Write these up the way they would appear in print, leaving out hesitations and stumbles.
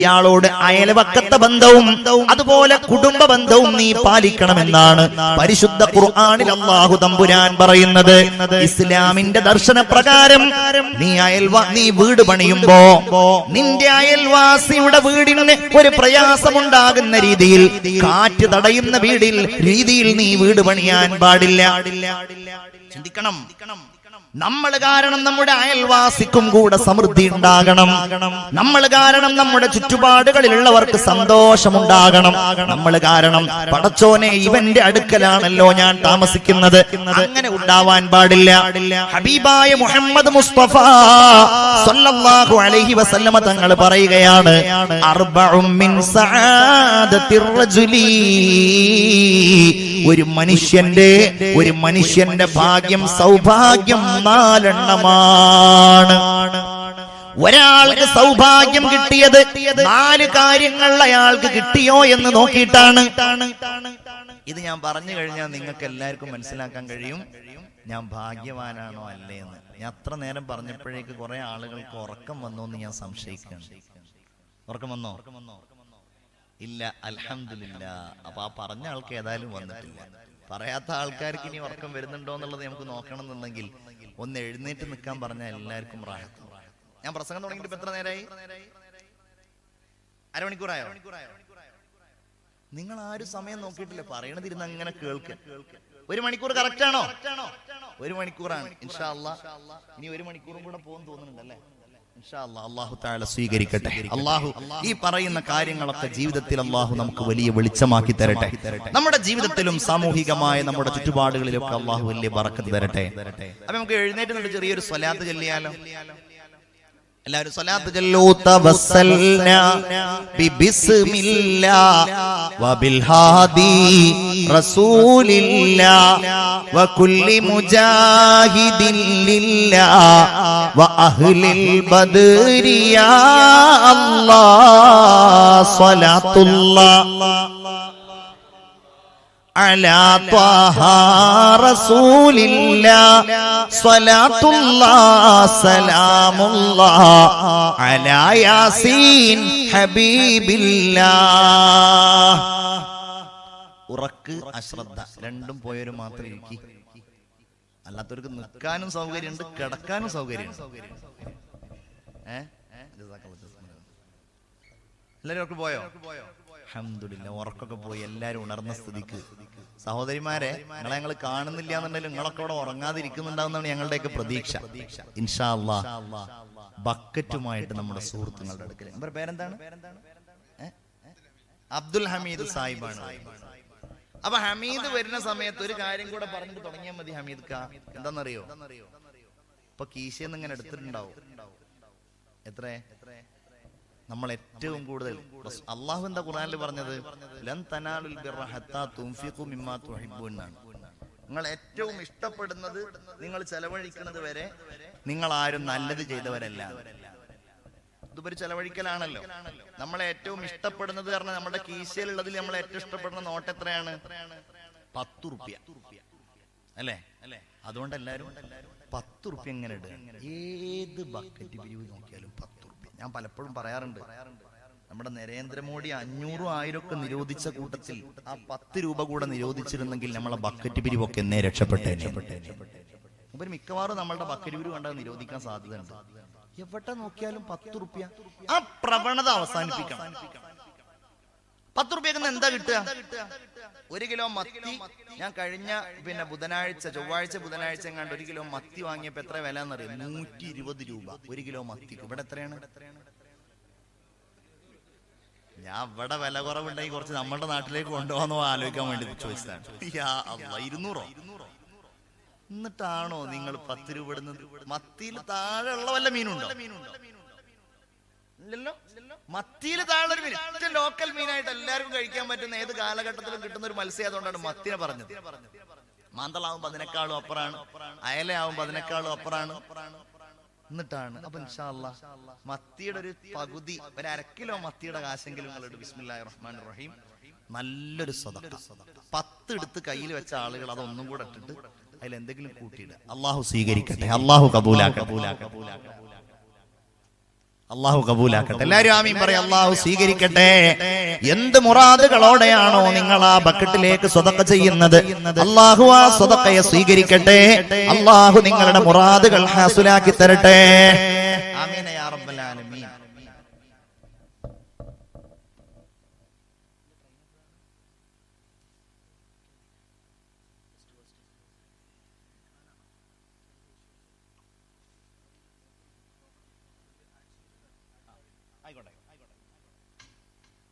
ഇയാളോട് അയൽവക്കത്തെ ബന്ധവും അതുപോലെ കുടുംബ ബന്ധവും നീ പാലിക്കണമെന്നാണ് പരിശുദ്ധ ഖുർആനിൽ അല്ലാഹു തമ്പുരാൻ പറയുന്നത്. ഇസ്ലാമിന്റെ ദർശനപ്രകാരം നീ വീട് പണിയുമ്പോ നിന്റെ അയൽവാസിയുടെ വീടിന് ഒരു പ്രയാസമുണ്ടാകുന്ന രീതിയിൽ, കാറ്റ് തടയുന്ന രീതിയിൽ നീ വീട് പണിയാൻ പാടില്ല. ചിന്തിക്കണം. നമ്മൾ കാരണം നമ്മുടെ അയൽവാസിക്കും കൂടെ സമൃദ്ധി ഉണ്ടാകണം. നമ്മൾ കാരണം നമ്മുടെ ചുറ്റുപാടുകളിലുള്ളവർക്ക് സന്തോഷമുണ്ടാകണം. നമ്മൾ കാരണം പടച്ചോനെ ഇവന്റെ അടുക്കലാണല്ലോ ഞാൻ താമസിക്കുന്നത്, അങ്ങനെ ഉണ്ടാവാൻ പാടില്ല. ഹബീബായ മുഹമ്മദ് മുസ്തഫ സല്ലല്ലാഹു അലൈഹി വസല്ലമ തങ്ങൾ പറയുകയാണ്, അർബഉം മിൻ സആദത്തിർ റജുലി, ഒരു മനുഷ്യന്റെ ഭാഗ്യം, സൗഭാഗ്യം 4 എണ്ണമാണ്. ഒരാൾക്ക് സൗഭാഗ്യം കിട്ടിയത് 4 കാര്യങ്ങൾ അയാൾക്ക് കിട്ടിയോ എന്ന് നോക്കിയിട്ടാണ്. ഇത് ഞാൻ പറഞ്ഞു കഴിഞ്ഞാൽ നിങ്ങൾക്ക് എല്ലാവർക്കും മനസ്സിലാക്കാൻ കഴിയും ഞാൻ ഭാഗ്യവാനാണോ അല്ലേ എന്ന്. ഞാൻ അത്ര നേരം പറഞ്ഞപ്പോഴേക്ക് കുറെ ആളുകൾക്ക് ഉറക്കം വന്നോ എന്ന് ഞാൻ സംശയിക്കുകയാണ്. ഉറക്കം വന്നോ? ഇല്ല, അൽഹംദുലില്ലാ. അപ്പൊ ആ പറഞ്ഞ ആൾക്ക് ഏതായാലും വന്നിട്ടില്ല. പറയാത്ത ആൾക്കാർക്ക് ഇനി ഉറക്കം വരുന്നുണ്ടോ എന്നുള്ളത് നമുക്ക് നോക്കണം എന്നുണ്ടെങ്കിൽ ഒന്ന് എഴുന്നേറ്റ് നിൽക്കാൻ പറഞ്ഞാൽ എല്ലാവർക്കും റാഹത്ത്. ഞാൻ പ്രസംഗം തുടങ്ങിയിട്ട് ഇപ്പൊ എത്ര നേരമായി? അരമണിക്കൂറായോ? നിങ്ങൾ ആരും സമയം നോക്കിയിട്ടില്ല, പറയണതിരുന്ന് അങ്ങനെ കേൾക്കുക. 1 മണിക്കൂർ കറക്റ്റ് ആണോ? 1 മണിക്കൂറാണ്. ഇൻഷാ അല്ലാഹ് ഇനി 1 മണിക്കൂറും കൂടെ പോകും തോന്നുന്നുണ്ടല്ലേ? അല്ലാഹു തആല സ്വീകരിക്കട്ടെ. അല്ലാഹു ഈ പറയുന്ന കാര്യങ്ങളൊക്കെ ജീവിതത്തിൽ അല്ലാഹു നമുക്ക് വലിയ വെളിച്ചമാക്കി തരട്ടെ. നമ്മുടെ ജീവിതത്തിലും സാമൂഹികമായ നമ്മുടെ ചുറ്റുപാടുകളിലൊക്കെ അല്ലാഹു വലിയ ബറക്കത്ത് തരട്ടെ. അപ്പൊ നമുക്ക് എഴുന്നേറ്റ് നിന്ന് ചെറിയൊരു സ്വലാത്ത് ചൊല്ലിയാലോ? എല്ലാവരും സ്വലാത്ത് ചൊല്ലൂ. തവസ്സൽനാ ബിബിസ്മില്ലാഹ് വബിൽ ഹാദി റസൂലില്ലാഹ് വകുല്ലി മുജാഹിദിൻ ലില്ലാഹ് വഅഹ്ലിൽ ബദ്രി യാ അല്ലാഹ് സ്വലാത്തുല്ലാഹ് അലാ ത്വാഹ റസൂലില്ലാഹ് സ്വലാത്തുല്ലാഹ് സലാമുല്ലാഹ് അലാ യാസീൻ ഹബീബില്ലാഹ്. ഉറക്ക് അശ്രദ്ധ രണ്ടും പോയവര് മാത്രം ഇരിക്കി, അല്ലാത്തവർക്ക് നിൽക്കാനും സൗകര്യമുണ്ട്, കിടക്കാനും സൗകര്യമുണ്ട്. എല്ലാവരും പോയോ? അൽഹംദുലില്ലാ, ഉറക്കൊക്കെ പോയി എല്ലാരും ഉണർന്ന സ്ഥിതിക്ക് സഹോദരിമാരെ, ഞങ്ങൾ കാണുന്നില്ല എന്നുണ്ടെങ്കിലും നിങ്ങളൊക്കെ അവിടെ ഉറങ്ങാതിരിക്കുന്നുണ്ടാവുന്നതാണ് ഞങ്ങളുടെയൊക്കെ പ്രതീക്ഷ. ഇൻഷാ അല്ലാഹ് ബക്കറ്റുമായിട്ട് നമ്മുടെ സുഹൃത്തുക്കളുടെ അടുക്കൽ. അവരുടെ പേരെന്താണ്? അബ്ദുൽ ഹമീദ് സാഹിബാണ്. അപ്പൊ ഹമീദ് വരുന്ന സമയത്ത് ഒരു കാര്യം കൂടെ പറഞ്ഞിട്ട് തുടങ്ങിയാൽ മതി. ഹമീദ് കാ എന്താണെന്നറിയോ? ഇപ്പൊ കീശയെന്ന് ഇങ്ങനെ എടുത്തിട്ടുണ്ടാവും. എത്ര നമ്മൾ ഏറ്റവും കൂടുതൽ അള്ളാഹു എന്താ ഖുർആനിൽ പറഞ്ഞത്? ലൻ തനാലുൽ ബിർറ ഹത്താ തുൻഫിഖു മിമ്മാ തുഹിബ്ബൂൻ എന്നാണ്. നിങ്ങൾ ഏറ്റവും ഇഷ്ടപ്പെടുന്നത് നിങ്ങൾ ചെലവഴിക്കുന്നത് വരെ നിങ്ങൾ ആരും നല്ലത് ചെയ്തവരല്ല. ഇതൊരു ചെലവഴിക്കലാണല്ലോ. നമ്മളെ ഏറ്റവും ഇഷ്ടപ്പെടുന്നത് കാരണം നമ്മുടെ കീശയിലുള്ളതിൽ നമ്മൾ ഏറ്റവും ഇഷ്ടപ്പെടുന്ന നോട്ട് എത്രയാണ്? 10 റുപ്യ അല്ലേ? അതുകൊണ്ട് എല്ലാരും 10 റുപ്യ എങ്ങനെ ഇടുക? ഏത് ബക്കറ്റ് പിരിവ് നോക്കിയാലും 10 റുപ്യ. ഞാൻ പലപ്പോഴും പറയാറുണ്ട്, നമ്മുടെ നരേന്ദ്രമോദി 500 1000 ഒക്കെ നിരോധിച്ച കൂട്ടത്തിൽ ആ 10 രൂപ കൂടെ നിരോധിച്ചിരുന്നെങ്കിൽ നമ്മളെ ബക്കറ്റ് പിരിവൊക്കെ എന്നേ രക്ഷപ്പെട്ടേ. അപ്പൊ മിക്കവാറും നമ്മളുടെ ബക്കറ്റ് പിരിവ് കണ്ടാൽ നിരോധിക്കാൻ സാധ്യതയുണ്ട്. എവിടെ നോക്കിയാലും 10 റുപ്യ. ആ പ്രവണത അവസാനിപ്പിക്കണം. 10 റുപ്യക്ക് എന്താ കിട്ടുക? 1 കിലോ മത്തി ഞാൻ കഴിഞ്ഞ ചൊവ്വാഴ്ച ബുധനാഴ്ച എങ്ങാണ്ട് 1 കിലോ മത്തി വാങ്ങിയപ്പോ എത്ര വില എന്നറിയാം? 120 രൂപ 1 കിലോ മത്തിക്ക്. ഇവിടെ എത്രയാണ്? ഞാൻ ഇവിടെ വില കുറവുണ്ടെങ്കിൽ കുറച്ച് നമ്മുടെ നാട്ടിലേക്ക് കൊണ്ടുപോകാന്നോ ആലോചിക്കാൻ വേണ്ടി ചോദിച്ചതാണ്. 200 എന്നിട്ടാണോ നിങ്ങൾ 10 രൂപ ഇടുന്നത്? മത്തിയിൽ താഴെ ഉള്ള വല്ല മീനുണ്ടോ? ഇല്ലല്ലോ. മത്തിയിൽ താഴെ ഒരു മീൻ, ഏറ്റവും ലോക്കൽ മീനായിട്ട് എല്ലാവർക്കും കഴിക്കാൻ പറ്റുന്ന ഏത് കാലഘട്ടത്തിലും കിട്ടുന്ന ഒരു മത്സ്യം. അതുകൊണ്ടാണ് മത്തിനെ പറഞ്ഞത്. മാന്തളാവുമ്പോ അതിനേക്കാളും അപ്പുറാണ്, അയലയാവുമ്പോ അതിനേക്കാളും അപ്പുറാണ്. എന്നിട്ടാണ് അപ്പൊ ഇൻഷാ അല്ലാഹ് മത്തിയുടെ ഒരു പകുതി, 1/2 കിലോ മത്തിയുടെ കാശെങ്കിലും നിങ്ങളുടെ ബിസ്മില്ലാഹിർ റഹ്മാനിർ റഹീം നല്ലൊരു സദഖ 10 എടുത്ത് കയ്യിൽ വെച്ച ആളുകൾ അതൊന്നും കൂടെ ഇട്ടിട്ട് അതിൽ എന്തെങ്കിലും കൂട്ടിയിടുക. അള്ളാഹു സ്വീകരിക്കട്ടെ, അള്ളാഹു കബൂലാക്കട്ടെ. അള്ളാഹു കബൂലാക്കട്ടെ. എല്ലാവരും ആമീൻ പറയാം. അള്ളാഹു സ്വീകരിക്കട്ടെ. എന്ത് മുറാദുകളോടെയാണോ നിങ്ങൾ ആ ബക്കറ്റിലേക്ക് സ്വതക്ക ചെയ്യുന്നത്, അള്ളാഹു ആ സ്വതക്കയെ സ്വീകരിക്കട്ടെ. അള്ളാഹു നിങ്ങളുടെ മുറാദുകൾ ഹാസുലാക്കി തരട്ടെ. ആമീൻ യാ റബ്ബൽ ആലമീൻ.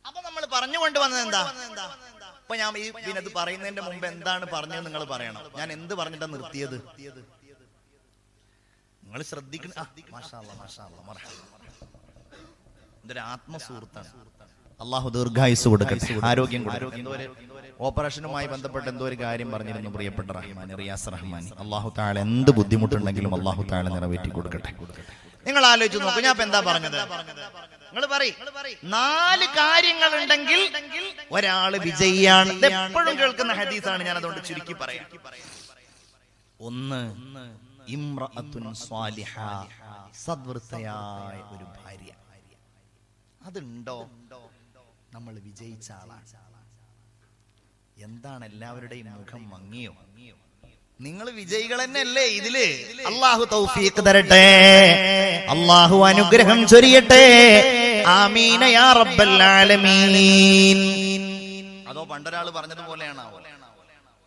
അപ്പൊ നമ്മൾ പറഞ്ഞുകൊണ്ട് വന്നത് എന്താ? അപ്പൊ ഞാൻ ഈ ഇത് പറയുന്നതിന്റെ മുമ്പ് എന്താണ് പറഞ്ഞത് നിങ്ങൾ പറയണം. ഞാൻ എന്ത് പറഞ്ഞിട്ടാ നിർത്തിയത് നിങ്ങൾ ശ്രദ്ധിക്കണം. ഇതൊരു ആത്മസുഹൃത്താണ്. അള്ളാഹു ദീർഘായുസ് കൊടുക്കട്ടെ, ആരോഗ്യം കൊടുക്കട്ടെ. എന്തോ ഒരു ഓപ്പറേഷനുമായി ബന്ധപ്പെട്ട് എന്തോ ഒരു കാര്യം പറഞ്ഞിരുന്നു പ്രിയപ്പെട്ട റഹ്മാൻ, റിയാസ് റഹ്മാൻ. അള്ളാഹു താഴെ എന്ത് ബുദ്ധിമുട്ടുണ്ടെങ്കിലും അള്ളാഹു താഴെ നിറവേറ്റി കൊടുക്കട്ടെ. നിങ്ങൾ ആലോചിച്ച് നോക്കൂ, ഞാൻ ഇപ്പൊ എന്താ പറഞ്ഞത്? നിങ്ങൾ പറയും 4 കാര്യങ്ങൾ ഉണ്ടെങ്കിൽ ഒരാള് വിജയിയാണ്. എപ്പോഴും കേൾക്കുന്ന ഹദീസാണ്, ഞാൻ അതുകൊണ്ട് ചുരുക്കി പറയാം. 1, ഇംറഅത്തുൻ സ്വാലിഹ, സദ്വൃത്തയായ ഒരു ഭാര്യ. അതുണ്ടോ നമ്മൾ വിജയിച്ച ആളാണ്. എന്താണ് എല്ലാവരുടെയും മുഖം മങ്ങിയോ? നിങ്ങൾ വിജയികൾ തന്നെയല്ലേ ഇതില്? അള്ളാഹു തൗഫീഖ് തരട്ടെ, അള്ളാഹു അനുഗ്രഹം ചൊരിയട്ടെ. ആമീൻ യാ റബ്ബൽ ആലമീൻ. അതോ പണ്ടൊരാള് പറഞ്ഞതുപോലെയാണോ?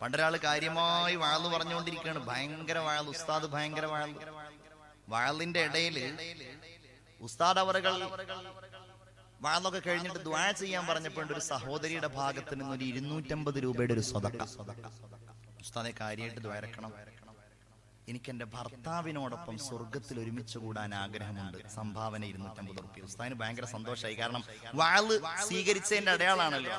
പണ്ടൊരാള് കാര്യമായി വാള് പറഞ്ഞുകൊണ്ടിരിക്കുകയാണ്. ഭയങ്കര വാള്, ഉസ്താദ് ഭയങ്കര വാള്. വാളിന്റെ ഇടയില് ഉസ്താദ് അവറുകൾ വാളൊക്കെ കഴിഞ്ഞിട്ട് ദുആ ചെയ്യാൻ പറഞ്ഞപ്പോൾ ഒരു സഹോദരിയുടെ ഭാഗത്ത് നിന്ന് ഒരു 250 രൂപയുടെ ഒരു സ്വതക്ക. ഉസ്താദെ കാര്യമായിട്ട് ദ്വാരക്കണം, എനിക്ക് എന്റെ ഭർത്താവിനോടൊപ്പം സ്വർഗത്തിൽ ഒരുമിച്ച് കൂടാൻ ആഗ്രഹമുണ്ട്, സംഭാവന 250 രൂപ. ഉസ്താദിന് ഭയങ്കര സന്തോഷമായി, കാരണം വാള് സ്വീകരിച്ചതിന്റെ അടയാളാണല്ലോ.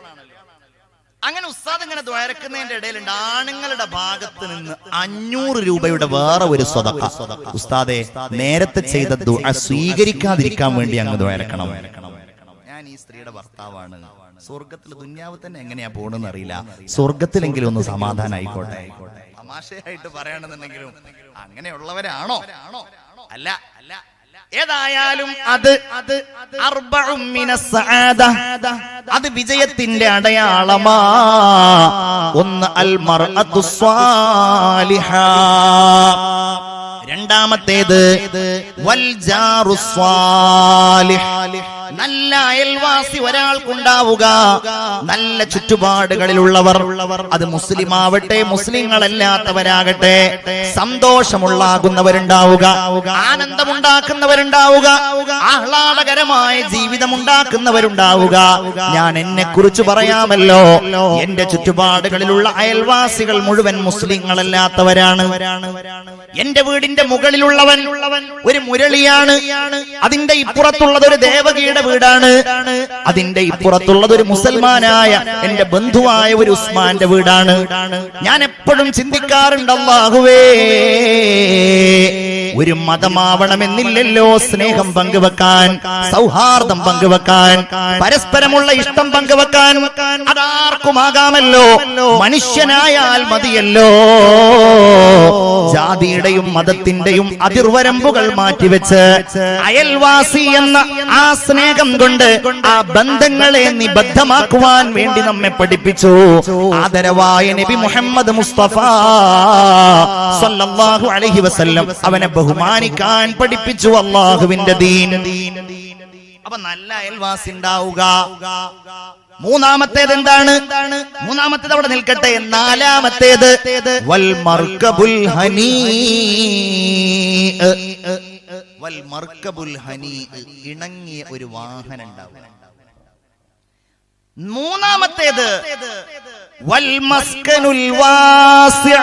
അങ്ങനെ ഉസ്താദ് ഇങ്ങനെ ദ്വാരക്കുന്നതിന്റെ ഇടയിലുണ്ട് ആണുങ്ങളുടെ ഭാഗത്ത് നിന്ന് 500 രൂപയുടെ വേറെ ഒരു സ്വതക്ക. ഉസ്താദെ നേരത്തെ ചെയ്ത ദുആ സ്വീകരിക്കാതിരിക്കാൻ വേണ്ടി അങ്ങ് ദ്വാരക്കണം. ഞാൻ ഈ സ്ത്രീയുടെ ഭർത്താവാണ്, സ്വർഗത്തിൽ ദുന്യാവ് തന്നെ എങ്ങനെയാ പോണെന്ന് അറിയില്ല, സ്വർഗത്തിലെങ്കിലും ഒന്ന് സമാധാനായിക്കോട്ടെ. തമാശയായിട്ട് പറയണമെന്നുണ്ടെങ്കിലും അങ്ങനെയുള്ളവരാണോ? അല്ല. ഏതായാലും അത് വിജയത്തിന്റെ അടയാളമാ. 1 അൽ മർഅത്തു സ്വാലിഹ, രണ്ടാമത്തേത് വൽ ജാറു സ്വാലിഹ്, നല്ല അയൽവാസി ഒരാൾക്കുണ്ടാവുക. നല്ല ചുറ്റുപാടുകളിലുള്ളവർ, അത് മുസ്ലിം ആവട്ടെ മുസ്ലിങ്ങളല്ലാത്തവരാകട്ടെ, സന്തോഷമുള്ളാകുന്നവരുണ്ടാവുക, ആനന്ദമുണ്ടാക്കുന്നവരുണ്ടാവുക, ആഹ്ലാദകരമായ ജീവിതം ഉണ്ടാക്കുന്നവരുണ്ടാവുക. ഞാൻ എന്നെ കുറിച്ച് പറയാമല്ലോ, എന്റെ ചുറ്റുപാടുകളിലുള്ള അയൽവാസികൾ മുഴുവൻ മുസ്ലിങ്ങളല്ലാത്തവരാണ്. എന്റെ വീടിന്റെ മുകളിലുള്ളവൻ ഒരു മുരളിയാണ്, അതിന്റെ ഇപ്പുറത്തുള്ളത് ഒരു ദേവകിയുടെ വീടാണ്, അതിന്റെ ഇപ്പുറത്തുള്ളത് ഒരു മുസൽമാനായ എന്റെ ബന്ധുവായ ഒരു ഉസ്മാന്റെ വീടാണ്. ഞാൻ എപ്പോഴും ചിന്തിക്കാറുണ്ട്, അല്ലാഹുവേ, ഒരു മതമാവണമെന്നില്ലല്ലോ സ്നേഹം പങ്കുവെക്കാൻ, സൗഹാർദ്ദം പങ്കുവെക്കാൻ, പരസ്പരമുള്ള ഇഷ്ടം പങ്കുവെക്കാൻ. അതാർക്കുമാകാമല്ലോ, മനുഷ്യനായാൽ മതിയല്ലോ. ജാതിയുടെയും മതത്തിന്റെയും അതിർവരമ്പുകൾ മാറ്റിവെച്ച് അയൽവാസി എന്ന ആ സ്നേഹം കൊണ്ട് ആ ബന്ധങ്ങളെ നിബദ്ധമാക്കുവാൻ വേണ്ടി നമ്മെ പഠിപ്പിച്ചു ആദരവായ നബി മുഹമ്മദ് മുസ്തഫ സല്ലല്ലാഹു അലൈഹി വസല്ലം. അവനെ ബഹുമാനിക്കാൻ പഠിപ്പിച്ചു അല്ലാഹുവിന്റെ ദീൻ. അപ്പൊ നല്ല അയൽവാസി ഉണ്ടാവുക. മൂന്നാമത്തേത് എന്താണ്? മൂന്നാമത്തേത് അവിടെ നിൽക്കട്ടെ. നാലാമത്തേത് വൽ മർകബുൽ ഹനീ, വൽ മർകബുൽ ഹനീ, ഇണങ്ങിയ ഒരു വാഹനം ഉണ്ടാവുക. മൂന്നാമത്തേത് വൽ മസ്കനുൽ വാസിഅ,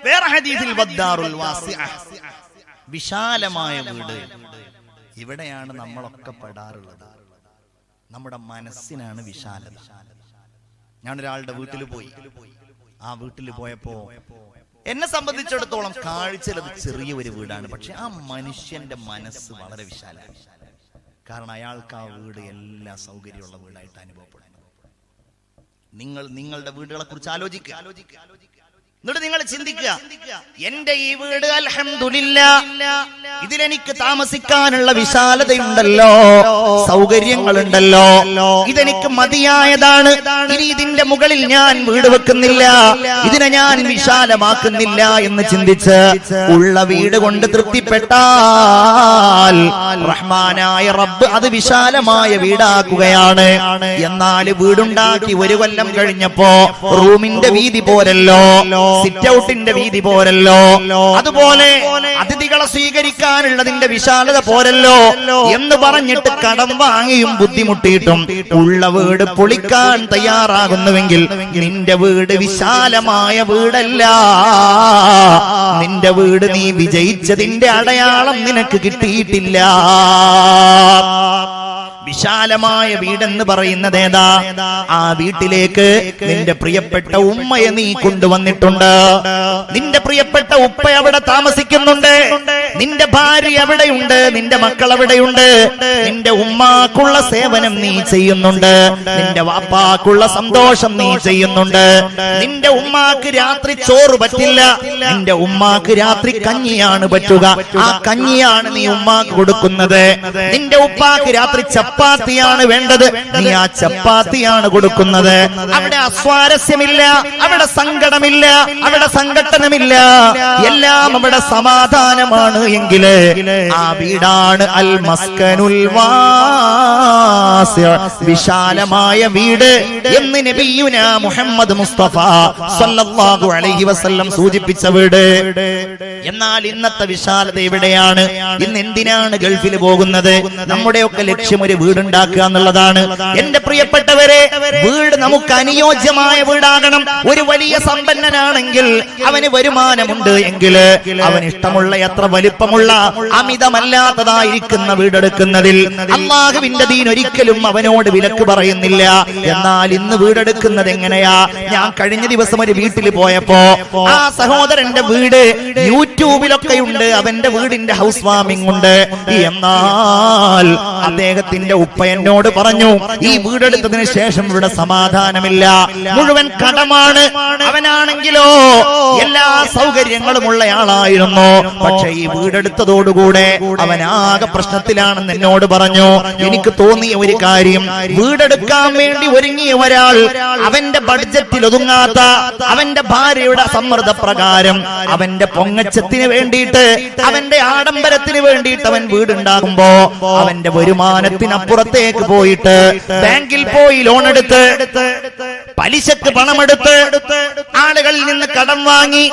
വേറെ ഹദീസിൽ വദ്ദാറുൽ വാസിഅ, വിശാലമായ വീട്. ഇവിടെയാണ് നമ്മളൊക്കെ പെടാറുള്ളത്. നമ്മുടെ മനസ്സിനാണ് വിശാലത. ഞാനൊരാളുടെ വീട്ടിൽ പോയി. ആ വീട്ടിൽ പോയപ്പോ എന്നെ സംബന്ധിച്ചിടത്തോളം കാഴ്ചയിലത് ചെറിയ ഒരു വീടാണ്, പക്ഷെ ആ മനുഷ്യന്റെ മനസ്സ് വളരെ വിശാലമാണ്. കാരണം അയാൾക്ക് ആ വീട് എല്ലാ സൗകര്യമുള്ള വീടായിട്ട് അനുഭവപ്പെടുന്നു. നിങ്ങളുടെ വീടുകളെ കുറിച്ച് ആലോചിക്കുക. എന്നിട്ട് നിങ്ങൾ ചിന്തിക്കുക, എന്റെ ഈ വീട് അൽഹംദുലില്ലാഹ് ഇതിലെനിക്ക് താമസിക്കാനുള്ള വിശാലതയുണ്ടല്ലോ, സൗകര്യങ്ങളുണ്ടല്ലോ, ഇതെനിക്ക് മതിയായതാണ്. ഇനി ഇതിന്റെ മുകളിൽ ഞാൻ വീട് വെക്കുന്നില്ല, ഇതിനെ ഞാൻ വിശാലമാക്കുന്നില്ല എന്ന് ചിന്തിച്ച് ഉള്ള വീട് കൊണ്ട് തൃപ്തിപ്പെട്ടാൽ റഹ്മാനായ റബ്ബ് അത് വിശാലമായ വീടാക്കുകയാണ്. എന്നാൽ വീടുണ്ടാക്കി ഒരു കൊല്ലം കഴിഞ്ഞപ്പോ റൂമിന്റെ വീതി പോരല്ലോ, സിറ്റ് ഔട്ടിന്റെ വീതി പോരല്ലോ, അതുപോലെ അതിഥികളെ സ്വീകരിക്കാനുള്ളതിന്റെ വിശാലത പോരല്ലോ എന്ന് പറഞ്ഞിട്ട് കടം വാങ്ങിയും ബുദ്ധിമുട്ടിയിട്ടും ഉള്ള വീട് പൊളിക്കാൻ തയ്യാറാകുന്നുവെങ്കിൽ നിന്റെ വീട് വിശാലമായ വീടല്ല. നിന്റെ വീട് നീ വിജയിച്ചതിന്റെ അടയാളം നിനക്ക് കിട്ടിയിട്ടില്ല. വിശാലമായ വീടെന്ന് പറയുന്നത് ഏതാ? ആ വീട്ടിലേക്ക് നിന്റെ പ്രിയപ്പെട്ട ഉമ്മയെ നീ കൊണ്ടുവന്നിട്ടുണ്ട്. നിന്റെ പ്രിയപ്പെട്ട ഉപ്പ അവിടെ താമസിക്കുന്നുണ്ട്, നിന്റെ ഭാര്യ അവിടെയുണ്ട്, നിന്റെ മക്കൾ അവിടെയുണ്ട്. നിന്റെ ഉമ്മാക്കുള്ള സേവനം നീ ചെയ്യുന്നുണ്ട്, നിന്റെ വാപ്പാക്കുള്ള സന്തോഷം നീ ചെയ്യുന്നുണ്ട്. നിന്റെ ഉമ്മാക്ക് രാത്രി ചോറ് പറ്റില്ല, നിന്റെ ഉമ്മാക്ക് രാത്രി കഞ്ഞിയാണ് പറ്റുക. ആ കഞ്ഞിയാണ് നീ ഉമ്മാക്ക് കൊടുക്കുന്നത്. നിന്റെ ഉപ്പാക്ക് രാത്രി ചപ്പാത്തിയാണ് വേണ്ടത്, നീ ആ ചപ്പാത്തിയാണ് കൊടുക്കുന്നത്. അവിടെ അസ്വാരസ്യമില്ല, അവിടെ സങ്കടമില്ല, അവിടെ സംഘട്ടനമില്ല, എല്ലാം അവിടെ സമാധാനമാണ്. എങ്കില് ആ വീടാണ് അൽ മസ്കനുൽ വാസിഅ, വിശാലമായ വീട് എന്ന് നബിയുനാ മുഹമ്മദ് മുസ്തഫ സല്ലല്ലാഹു അലൈഹി വസല്ലം സൂചിപ്പിച്ച വീട്. എന്നാൽ ഇന്നത്തെ വിശാലത എവിടെയാണ്? ഇന്ന് എന്തിനാണ് ഗൾഫിൽ പോകുന്നത്? നമ്മുടെയൊക്കെ ലക്ഷ്യം ഒരു വീടുണ്ടാക്കുക എന്നുള്ളതാണ്. എന്റെ പ്രിയപ്പെട്ടവരെ, വീട് നമുക്ക് അനുയോജ്യമായ വീടാകണം. ഒരു വലിയ സമ്പന്നനാണെങ്കിൽ അവന് വരുമാനമുണ്ട് എങ്കിൽ അവന് ഇഷ്ടമുള്ള എത്ര വലിപ്പമുള്ള അമിതമല്ലാത്തതായിരിക്കുന്ന വീടെടുക്കുന്നതിൽ അല്ലാഹുവിന്റെ ദീൻ ഒരിക്കലും അവനോട് വിലക്ക് പറയുന്നില്ല. എന്നാൽ ഇന്ന് വീടെടുക്കുന്നത് എങ്ങനെയാ? ഞാൻ കഴിഞ്ഞ ദിവസം ഒരു വീട്ടിൽ പോയപ്പോ ആ സഹോദരന്റെ വീട് യൂട്യൂബിലൊക്കെ ഉണ്ട്, അവന്റെ വീടിന്റെ ഹൗസ് വാമിംഗ് ഉണ്ട്. എന്നാൽ അദ്ദേഹത്തിന്റെ ഉപ്പ എന്നോട് പറഞ്ഞു, ഈ വീടെടുത്തതിന് ശേഷം ഇവിടെ സമാധാനമില്ല, മുഴുവൻ കടമാണ്. അവനാണെങ്കിലോ എല്ലാ സൗകര്യങ്ങളും ഉള്ള ആളായിരുന്നു, പക്ഷെ ഈ വീടെടുത്തതോടുകൂടെ അവനാകെ പ്രശ്നത്തിലാണെന്ന് എന്നോട് പറഞ്ഞു. എനിക്ക് തോന്നിയ ഒരു കാര്യം, വീടെടുക്കാൻ വേണ്ടി ഒരുങ്ങിയ ഒരാൾ അവന്റെ ബഡ്ജറ്റിൽ ഒതുങ്ങാത്ത, അവന്റെ ഭാര്യയുടെ സമ്മർദ്ദപ്രകാരം, അവന്റെ പൊങ്ങച്ചത്തിന് വേണ്ടിയിട്ട്, അവന്റെ ആഡംബരത്തിന് വേണ്ടിയിട്ട് അവൻ വീടുണ്ടാകുമ്പോ അവന്റെ വരുമാനത്തിനപ്പുറത്തേക്ക് പോയിട്ട് ബാങ്കിൽ പോയി ലോൺ എടുത്ത്, പലിശക്ക് പണമെടുത്ത്, ആളുകളിൽ നിന്ന് കടം വാങ്ങി,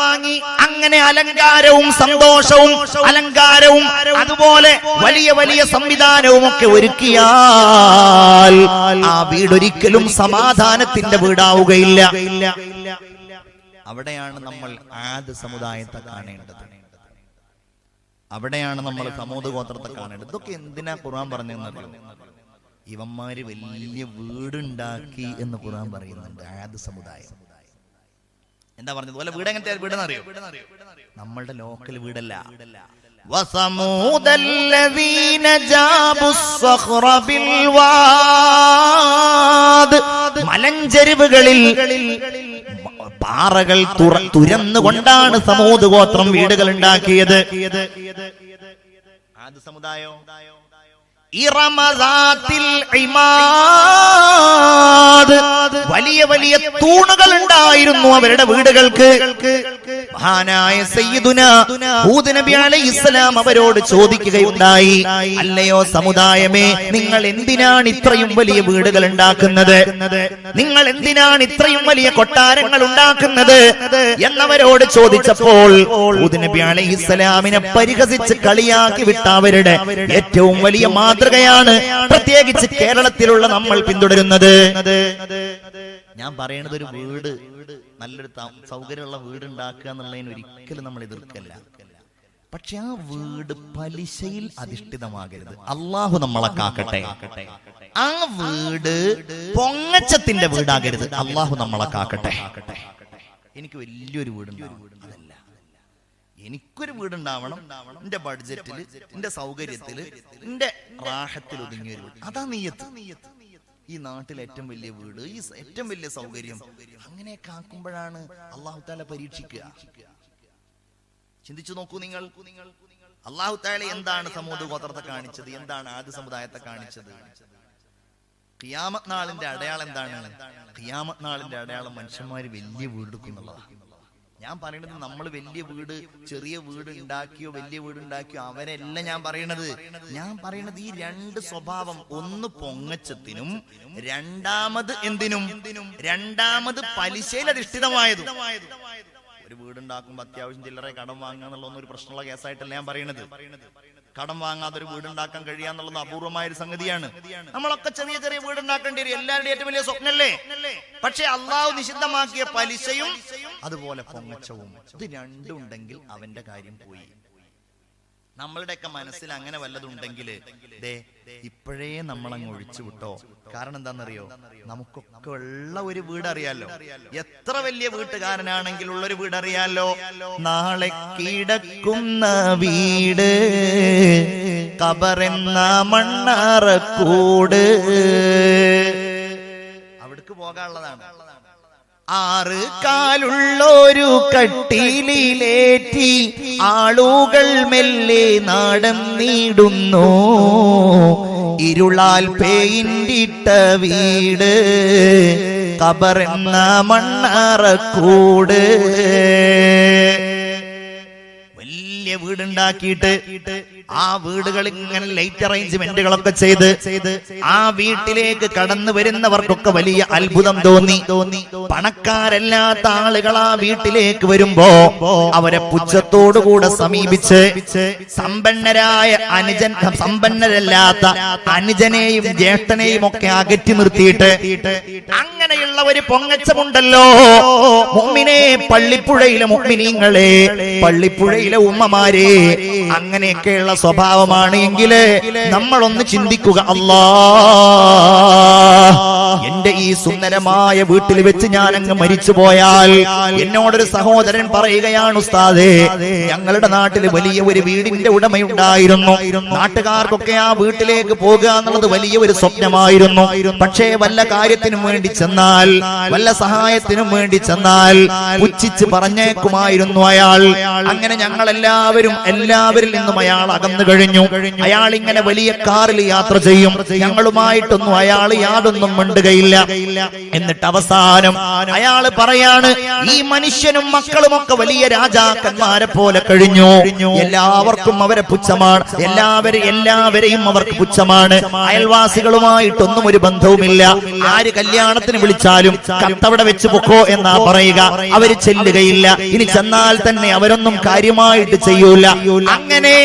അങ്ങനെ അലങ്കാരവും സന്തോഷവും അലങ്കാരവും അതുപോലെ വലിയ വലിയ സംവിധാനവും ഒക്കെ ഒരുക്കിയാൽ ആ വീടൊരിക്കലും സമാധാനത്തിന്റെ വീടാവുകയില്ല. അവിടെയാണ് നമ്മൾ ആദ് സമുദായത്തെ കാണേണ്ടത്, അവിടെയാണ് നമ്മൾ സമൂഹ ഗോത്രത്തെ കാണേണ്ടത്. ഇതൊക്കെ എന്തിനാ ഖുർആൻ പറഞ്ഞതെന്നറിയോ? ഇവന്മാര് വലിയ വീടുണ്ടാക്കി എന്ന് ഖുർആൻ പറയുന്നുണ്ട്. ആദ് സമുദായം എന്താ പറഞ്ഞത്? പോലെ വീട് എങ്ങനത്തെ വീടെന്നറിയോ? നമ്മളുടെ ലോക്കൽ വീടല്ല. വസമൂദല്ലദീന ജാബുസ്സഖ്റ ബിൽവാദ്, മലഞ്ചെരിവുകളിൽ പാറകൾ തുരന്നുകൊണ്ടാണ് സമൂദ് ഗോത്രം വീടുകൾ ഉണ്ടാക്കിയത്. ആദ് സമുദായം വലിയ വലിയ തൂണുകൾ ഉണ്ടായിരുന്നു അവരുടെ വീടുകൾക്ക്. മഹാനായ സയ്യിദുനാ ഹൂദ് നബി അലൈഹിസ്സലാം അവരോട് ചോദിക്കുകയുണ്ടായി, അല്ലയോ സമുദായമേ, നിങ്ങൾ എന്തിനാണ് ഇത്രയും വലിയ വീടുകൾ ഉണ്ടാക്കുന്നത്? നിങ്ങൾ എന്തിനാണ് ഇത്രയും വലിയ കൊട്ടാരങ്ങൾ ഉണ്ടാക്കുന്നത് എന്നവരോട് ചോദിച്ചപ്പോൾ ഹൂദ് നബി അലൈഹിസ്സലാമിനെ പരിഹസിച്ച് കളിയാക്കി വിട്ട അവരുടെ ഏറ്റവും വലിയ മാതൃകയാണ് പ്രത്യേകിച്ച് കേരളത്തിലുള്ള നമ്മൾ പിന്തുടരുന്നത്. ഞാൻ പറയുന്നത്, ഒരു വീട്, നല്ലൊരു സൗകര്യമുള്ള വീട് ഉണ്ടാക്കുക എന്നുള്ളതിന് ഒരിക്കലും നമ്മൾ എതിർക്കല്ല. പക്ഷെ ആ വീട് പലിശയിൽ അധിഷ്ഠിതമാകരുത്. അള്ളാഹു നമ്മളെ കാക്കട്ടെ. ആ വീട് പൊങ്ങച്ചത്തിന്റെ വീടാകരുത്. അള്ളാഹു നമ്മളെ കാക്കട്ടെ. എനിക്ക് വലിയൊരു വീടുണ്ടാവും, അതല്ല, എനിക്കൊരു വീടുണ്ടാവണം എന്റെ ബഡ്ജറ്റില്, എന്റെ സൗകര്യത്തില്, എന്റെ റാഹത്തിൽ ഒതുങ്ങിയൊരു വീട്. അതാ നിയ്യത്ത്. ഈ നാട്ടിലെ ഏറ്റവും വലിയ വീട്, ഈ ഏറ്റവും വലിയ സൗകര്യം, അങ്ങനെയൊക്കെ ആക്കുമ്പോഴാണ് അല്ലാഹു തആല പരീക്ഷിക്കുക. ചിന്തിച്ചു നോക്കൂ നിങ്ങൾ. അല്ലാഹു തആല എന്താണ് സമൂദ് ഗോത്രത്തെ കാണിച്ചത്? എന്താണ് ആദ്യ സമുദായത്തെ കാണിച്ചത്? ഖിയാമത്ത് നാളിന്റെ അടയാളം എന്താണ്? ഖിയാമത്ത് നാളിന്റെ അടയാളം മനുഷ്യന്മാര് വലിയ വീട് എടുക്കുന്നുള്ളതാണ്. ഞാൻ പറയുന്നത് നമ്മൾ വലിയ വീട്, ചെറിയ വീട് ഉണ്ടാക്കിയോ വലിയ വീട് ഉണ്ടാക്കിയോ അവരല്ല ഞാൻ പറയണത്. ഞാൻ പറയണത് ഈ രണ്ട് സ്വഭാവം, ഒന്ന് പൊങ്ങച്ചത്തിനും രണ്ടാമത് എന്തിനും, രണ്ടാമത് പലിശയിൽ അധിഷ്ഠിതമായതും. ഒരു വീടുണ്ടാക്കുമ്പോ അത്യാവശ്യം ചില്ലറെ കടം വാങ്ങുക എന്നുള്ളതൊന്നും ഒരു പ്രശ്നമുള്ള കേസായിട്ടല്ല ഞാൻ പറയണത്. കടം വാങ്ങാതെ ഒരു വീടുണ്ടാക്കാൻ കഴിയാന്നുള്ളത് അപൂർവമായ ഒരു സംഗതിയാണ്. നമ്മളൊക്കെ ചെറിയ ചെറിയ വീടുണ്ടാക്കേണ്ടി വരും, എല്ലാവരുടെയും ഏറ്റവും വലിയ സ്വപ്നല്ലേ. പക്ഷെ അള്ളാഹു നിഷിദ്ധമാക്കിയ പലിശയും അതുപോലെ പൊങ്ങച്ചവും, ഇത് രണ്ടും ഉണ്ടെങ്കിൽ അവന്റെ കാര്യം പോയി. നമ്മളുടെയൊക്കെ മനസ്സിൽ അങ്ങനെ വല്ലതുണ്ടെങ്കിൽ ഇപ്പോഴേ നമ്മളങ്ങ് ഒഴിച്ചു വിട്ടോ. കാരണം എന്താണെന്നറിയോ? നമുക്കൊക്കെ ഉള്ള ഒരു വീട് അറിയാലോ. എത്ര വലിയ വീട്ടുകാരനാണെങ്കിൽ ഉള്ളൊരു വീട് അറിയാലോ. നാളെ കിടക്കുന്ന വീട്, ഖബറെന്ന മണ്ണാറക്കൂട്, അവിടേക്ക് പോകാനുള്ളതാണ്. 6 കാലുള്ളൊരു കട്ടിലേറ്റി ആളുകൾ മെല്ലെ നടന്നിടുന്നു. ഇരുളാൽ പെയിന്റിട്ട വീട്, ഖബറെന്ന മണ്ണാറക്കൂട്. വലിയ വീടുണ്ടാക്കിയിട്ട് ആ വീടുകൾ ഇങ്ങനെ ലൈറ്റ് അറേഞ്ച്മെന്റുകളൊക്കെ ചെയ്ത് ആ വീട്ടിലേക്ക് കടന്നു വരുന്നവർക്കൊക്കെ വലിയ അത്ഭുതം തോന്നി. പണക്കാരല്ലാത്ത ആളുകൾ ആ വീട്ടിലേക്ക് വരുമ്പോ അവരെ പുച്ഛത്തോടുകൂടെ സമീപിച്ച് സമ്പന്നരായ സമ്പന്നരല്ലാത്ത അനുജനെയും ജ്യേഷ്ഠനെയും ഒക്കെ അകറ്റി നിർത്തിയിട്ട് അങ്ങനെയുള്ള ഒരു പൊങ്ങച്ചമുണ്ടല്ലോ. മുഅ്മിനേ, പള്ളിപ്പുഴയിലെ മുഅ്മിനീങ്ങളെ, പള്ളിപ്പുഴയിലെ ഉമ്മമാരെ, അങ്ങനെയൊക്കെയുള്ള സ്വഭാവമാണ് എങ്കിൽ നമ്മളൊന്ന് ചിന്തിക്കുക. എന്റെ ഈ സുന്ദരമായ വീട്ടിൽ വെച്ച് ഞാൻ അങ്ങ് മരിച്ചു പോയാൽ എന്നോടൊരു സഹോദരൻ പറയുകയാണ്, ഉസ്താദേ, ഞങ്ങളുടെ നാട്ടിൽ വലിയ ഒരു വീടിന്റെ ഉടമയുണ്ടായിരുന്നു. നാട്ടുകാർക്കൊക്കെ ആ വീട്ടിലേക്ക് പോകുക എന്നുള്ളത് വലിയ ഒരു സ്വപ്നമായിരുന്നു. പക്ഷേ വല്ല കാര്യത്തിനും വേണ്ടി ചെന്നാൽ, വല്ല സഹായത്തിനും വേണ്ടി ചെന്നാൽ പുച്ഛിച്ച് പറഞ്ഞേക്കുമായിരുന്നു അയാൾ. അങ്ങനെ എല്ലാവരിൽ നിന്നും അയാൾ അകന്നു കഴിഞ്ഞു. അയാൾ ഇങ്ങനെ വലിയ കാറിൽ യാത്ര ചെയ്യും. ഞങ്ങളുമായിട്ടൊന്നും അയാൾ യാതൊന്നും മിണ്ടുകയില്ല. എന്നിട്ട് അവസാനം അയാൾ പറയാണ്, ഈ മനുഷ്യനും മക്കളുമൊക്കെ വലിയ രാജാക്കന്മാരെ പോലെ കഴിഞ്ഞു. എല്ലാവർക്കും അവരെ പുച്ഛമാണ്, എല്ലാവരെയും അവർക്ക് പുച്ഛമാണ്. അയൽവാസികളുമായിട്ടൊന്നും ഒരു ബന്ധവുമില്ല. ആര് കല്യാണത്തിന് വിളിച്ചാലും കത്തവിടെ വെച്ച് പൊക്കോ എന്നാ പറയുക. അവര് ചെല്ലുകയില്ല. ഇനി ചെന്നാൽ തന്നെ അവരൊന്നും കാര്യമായിട്ട് ചെയ്യൂല. അങ്ങനെ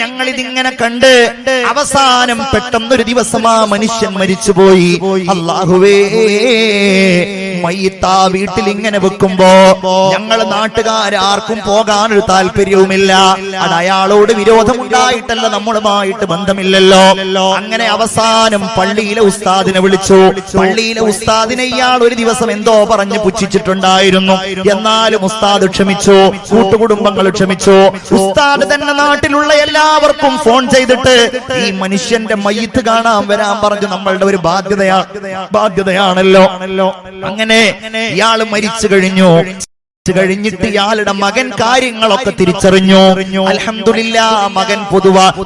ഞങ്ങളിതിങ്ങനെ കണ്ട് അവസാനം പെട്ടെന്നൊരു ദിവസം ആ മനുഷ്യൻ മരിച്ചുപോയി. അല്ലാഹുവേ, മയ്യിത്ത് ആ വീട്ടിൽ ഇങ്ങനെ വെക്കുമ്പോ ഞങ്ങൾ നാട്ടുകാർക്കും പോകാനൊരു താല്പര്യവുമില്ല. അത് അയാളോട് വിരോധമുണ്ടായിട്ടല്ല, നമ്മളുമായിട്ട് ബന്ധമില്ലല്ലോ. അങ്ങനെ അവസാനം പള്ളിയിലെ ഉസ്താദിനെ വിളിച്ചു. പള്ളിയിലെ ഉസ്താദിനെ ഇയാൾ ഒരു ദിവസം എന്തോ പറഞ്ഞ് പുച്ഛിച്ചിട്ടുണ്ടായിരുന്നു. എന്നാലും ഉസ്താദ് ക്ഷമിച്ചു, കൂട്ടുകുടുംബങ്ങൾ ക്ഷമിച്ചു. ഉസ്താദ് തന്നെ നാട്ടിലുള്ള എല്ലാവർക്കും ഫോൺ ചെയ്തിട്ട് ഈ മനുഷ്യന്റെ മയ്യിത്ത് കാണാൻ വരാൻ പറഞ്ഞു. നമ്മളുടെ ഒരു ബാധ്യതയാണല്ലോ. അങ്ങനെ ഇയാള് മരിച്ചു കഴിഞ്ഞു. കഴിഞ്ഞിട്ട് ഇയാളുടെ മകൻ കാര്യങ്ങളൊക്കെ തിരിച്ചറിഞ്ഞു. അൽഹംദുലില്ലാഹ്, മകൻ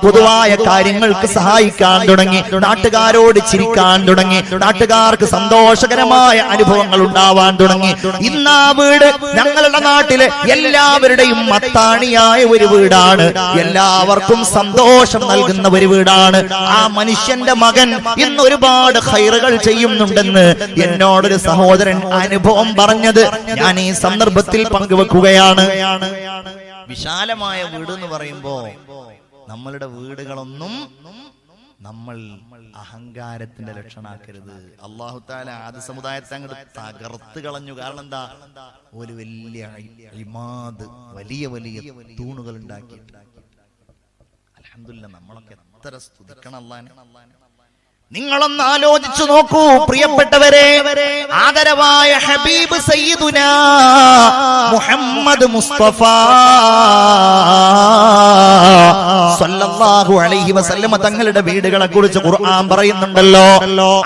പൊതുവായ കാര്യങ്ങൾക്ക് സഹായിക്കാൻ തുടങ്ങി. നാട്ടുകാരോട് ചിരിക്കാൻ തുടങ്ങി. നാട്ടുകാർക്ക് സന്തോഷകരമായ അനുഭവങ്ങൾ ഉണ്ടാവാൻ തുടങ്ങി. ഇന്ന് ആ വീട് ഞങ്ങളുടെ നാട്ടിലെ എല്ലാവരുടെയും മത്താണിയായ ഒരു വീടാണ്. എല്ലാവർക്കും സന്തോഷം നൽകുന്ന ഒരു വീടാണ്. ആ മനുഷ്യന്റെ മകൻ ഇന്ന് ഒരുപാട് ഖൈറുകൾ ചെയ്യുന്നുണ്ടെന്ന് എന്നോടൊരു സഹോദരൻ അനുഭവം പറഞ്ഞത് ഞാൻ ഈ സന്ദർഭത്തിൽ പങ്കുവെക്കുകയാണ്. വിശാലമായ വീട് എന്ന് പറയുമ്പോ നമ്മളുടെ വീടുകളൊന്നും നമ്മൾ അഹങ്കാരത്തിന്റെ ലക്ഷണാക്കരുത്. അല്ലാഹു തആല ആദ്യ സമുദായത്തെ അങ്ങോട്ട് തകർത്ത് കളഞ്ഞു. കാരണം എന്താ? ഒരു വലിയ ഇമാദ്, വലിയ തൂണുകൾ ഉണ്ടാക്കി. അൽഹംദുലില്ലാഹ്, നമ്മളൊക്കെ എത്ര സ്തുതിക്കണം അല്ലാഹനെ. നിങ്ങളൊന്ന് ആലോചിച്ചു നോക്കൂ പ്രിയപ്പെട്ടവരെ. ആദരവായ ഹബീബ് സയ്യിദുനാ മുഹമ്മദ് മുസ്തഫ സല്ലല്ലാഹു അലൈഹി വസല്ലം തങ്ങളുടെ വീടുകളെ കുറിച്ച് ഖുർആൻ പറയുന്നുണ്ടല്ലോ.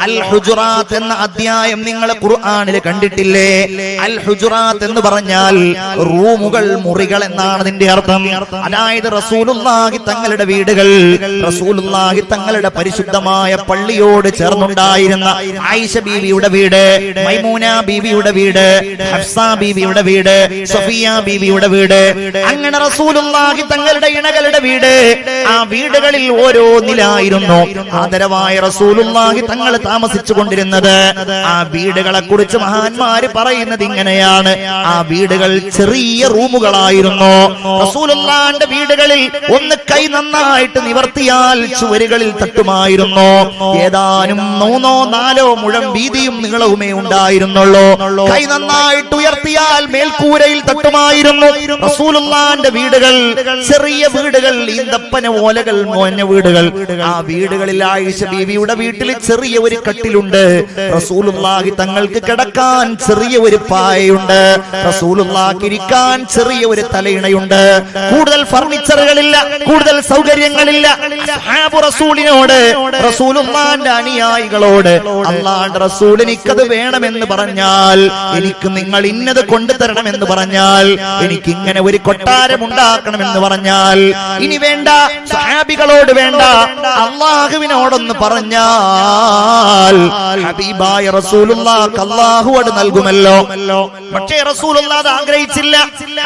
അൽ ഹുജറാത്ത് എന്ന അധ്യായം നിങ്ങൾ ഖുർആനിൽ കണ്ടിട്ടില്ലേ? അൽ ഹുജറാത്ത് എന്ന് പറഞ്ഞാൽ റൂമുകൾ, മുറികൾ എന്നാണ് അതിന്റെ അർത്ഥം. അതായത് റസൂലുള്ളാഹി തങ്ങളുടെ വീടുകൾ, റസൂലുള്ളാഹി തങ്ങളുടെ പരിശുദ്ധമായ പള്ളിയോട് ചേർന്നുണ്ടായിരുന്ന ആയിഷ ബീവിയുടെ വീട്, മൈമൂന ബീവിയുടെ വീട്, ഹഫ്സ ബീവിയുടെ വീട്, സഫിയ ബീവിയുടെ വീട്, അങ്ങനെ റസൂലുള്ളാഹി തങ്ങളുടെ ഇണകളുടെ വീട്, ആ വീടുകളിൽ ഓരോന്നിലായിരുന്നു ആദരവായ റസൂലുള്ളാഹി തങ്ങൾ താമസിച്ചു കൊണ്ടിരുന്നത്. ആ വീടുകളെ കുറിച്ച് മഹാന്മാര് പറയുന്നത് ഇങ്ങനെയാണ്: ആ വീടുകൾ ചെറിയ റൂമുകളായിരുന്നു. റസൂലുള്ളാഹിന്റെ വീടുകളിൽ ഒന്ന് കൈ നന്നായിട്ട് നിവർത്തിയാൽ ചുവരുകളിൽ തട്ടുമായിരുന്നു. ഏതാനും 3-4 മുഴം വീതിയും നീളവുമേ ഉണ്ടായിരുന്നുള്ളൂ. കൈ നന്നായിട്ട് ഉയർത്തിയാൽ മേൽക്കൂരയിൽ തട്ടുമായിരുന്നു. റസൂലുള്ളാഹിന്റെ വീടുകൾ ചെറിയ വീടുകൾ, ഈന്തപ്പന ഓലകൾ മോഞ്ഞ വീടുകൾ. ആ വീടുകളിൽ ആയിഷ ബീവിയുടെ വീട്ടിൽ ചെറിയ ഒരു കട്ടിലുണ്ട്. റസൂലുള്ളാഹി തങ്ങൾക്ക് കിടക്കാൻ ചെറിയ ഒരു പായയുണ്ട്. റസൂലുള്ളാഹിക്ക് ഇരിക്കാൻ ചെറിയ ഒരു തലയിണയുണ്ട്. കൂടുതൽ ഫർണിച്ചറുകളില്ല, കൂടുതൽ സൗകര്യങ്ങളില്ല. അസ്ഹാബു റസൂലിനോട്, റസൂലുള്ളാഹിന്റെ അനുയായികളോട് അല്ലാഹുവിന്റെ റസൂൽ എനിക്കത് വേണമെന്ന് പറഞ്ഞാൽ, എനിക്ക് നിങ്ങൾ ഇന്നത് കൊണ്ടുതരണമെന്ന് പറഞ്ഞാൽ, എനിക്ക് ഇങ്ങനെ ഒരു കൊട്ടാരം ഉണ്ടാക്കണമെന്ന് പറഞ്ഞാൽ, ഇനി വേണ്ട സഹാബികളോട് വേണ്ട, അല്ലാഹുവിനോടൊന്ന് പറഞ്ഞാൽ ഹബീബായ റസൂലുള്ളാഹിക്ക് അല്ലാഹു അത് നൽകുമല്ലോ. പക്ഷേ റസൂലുള്ളാഹി അത് ആഗ്രഹിച്ചില്ല.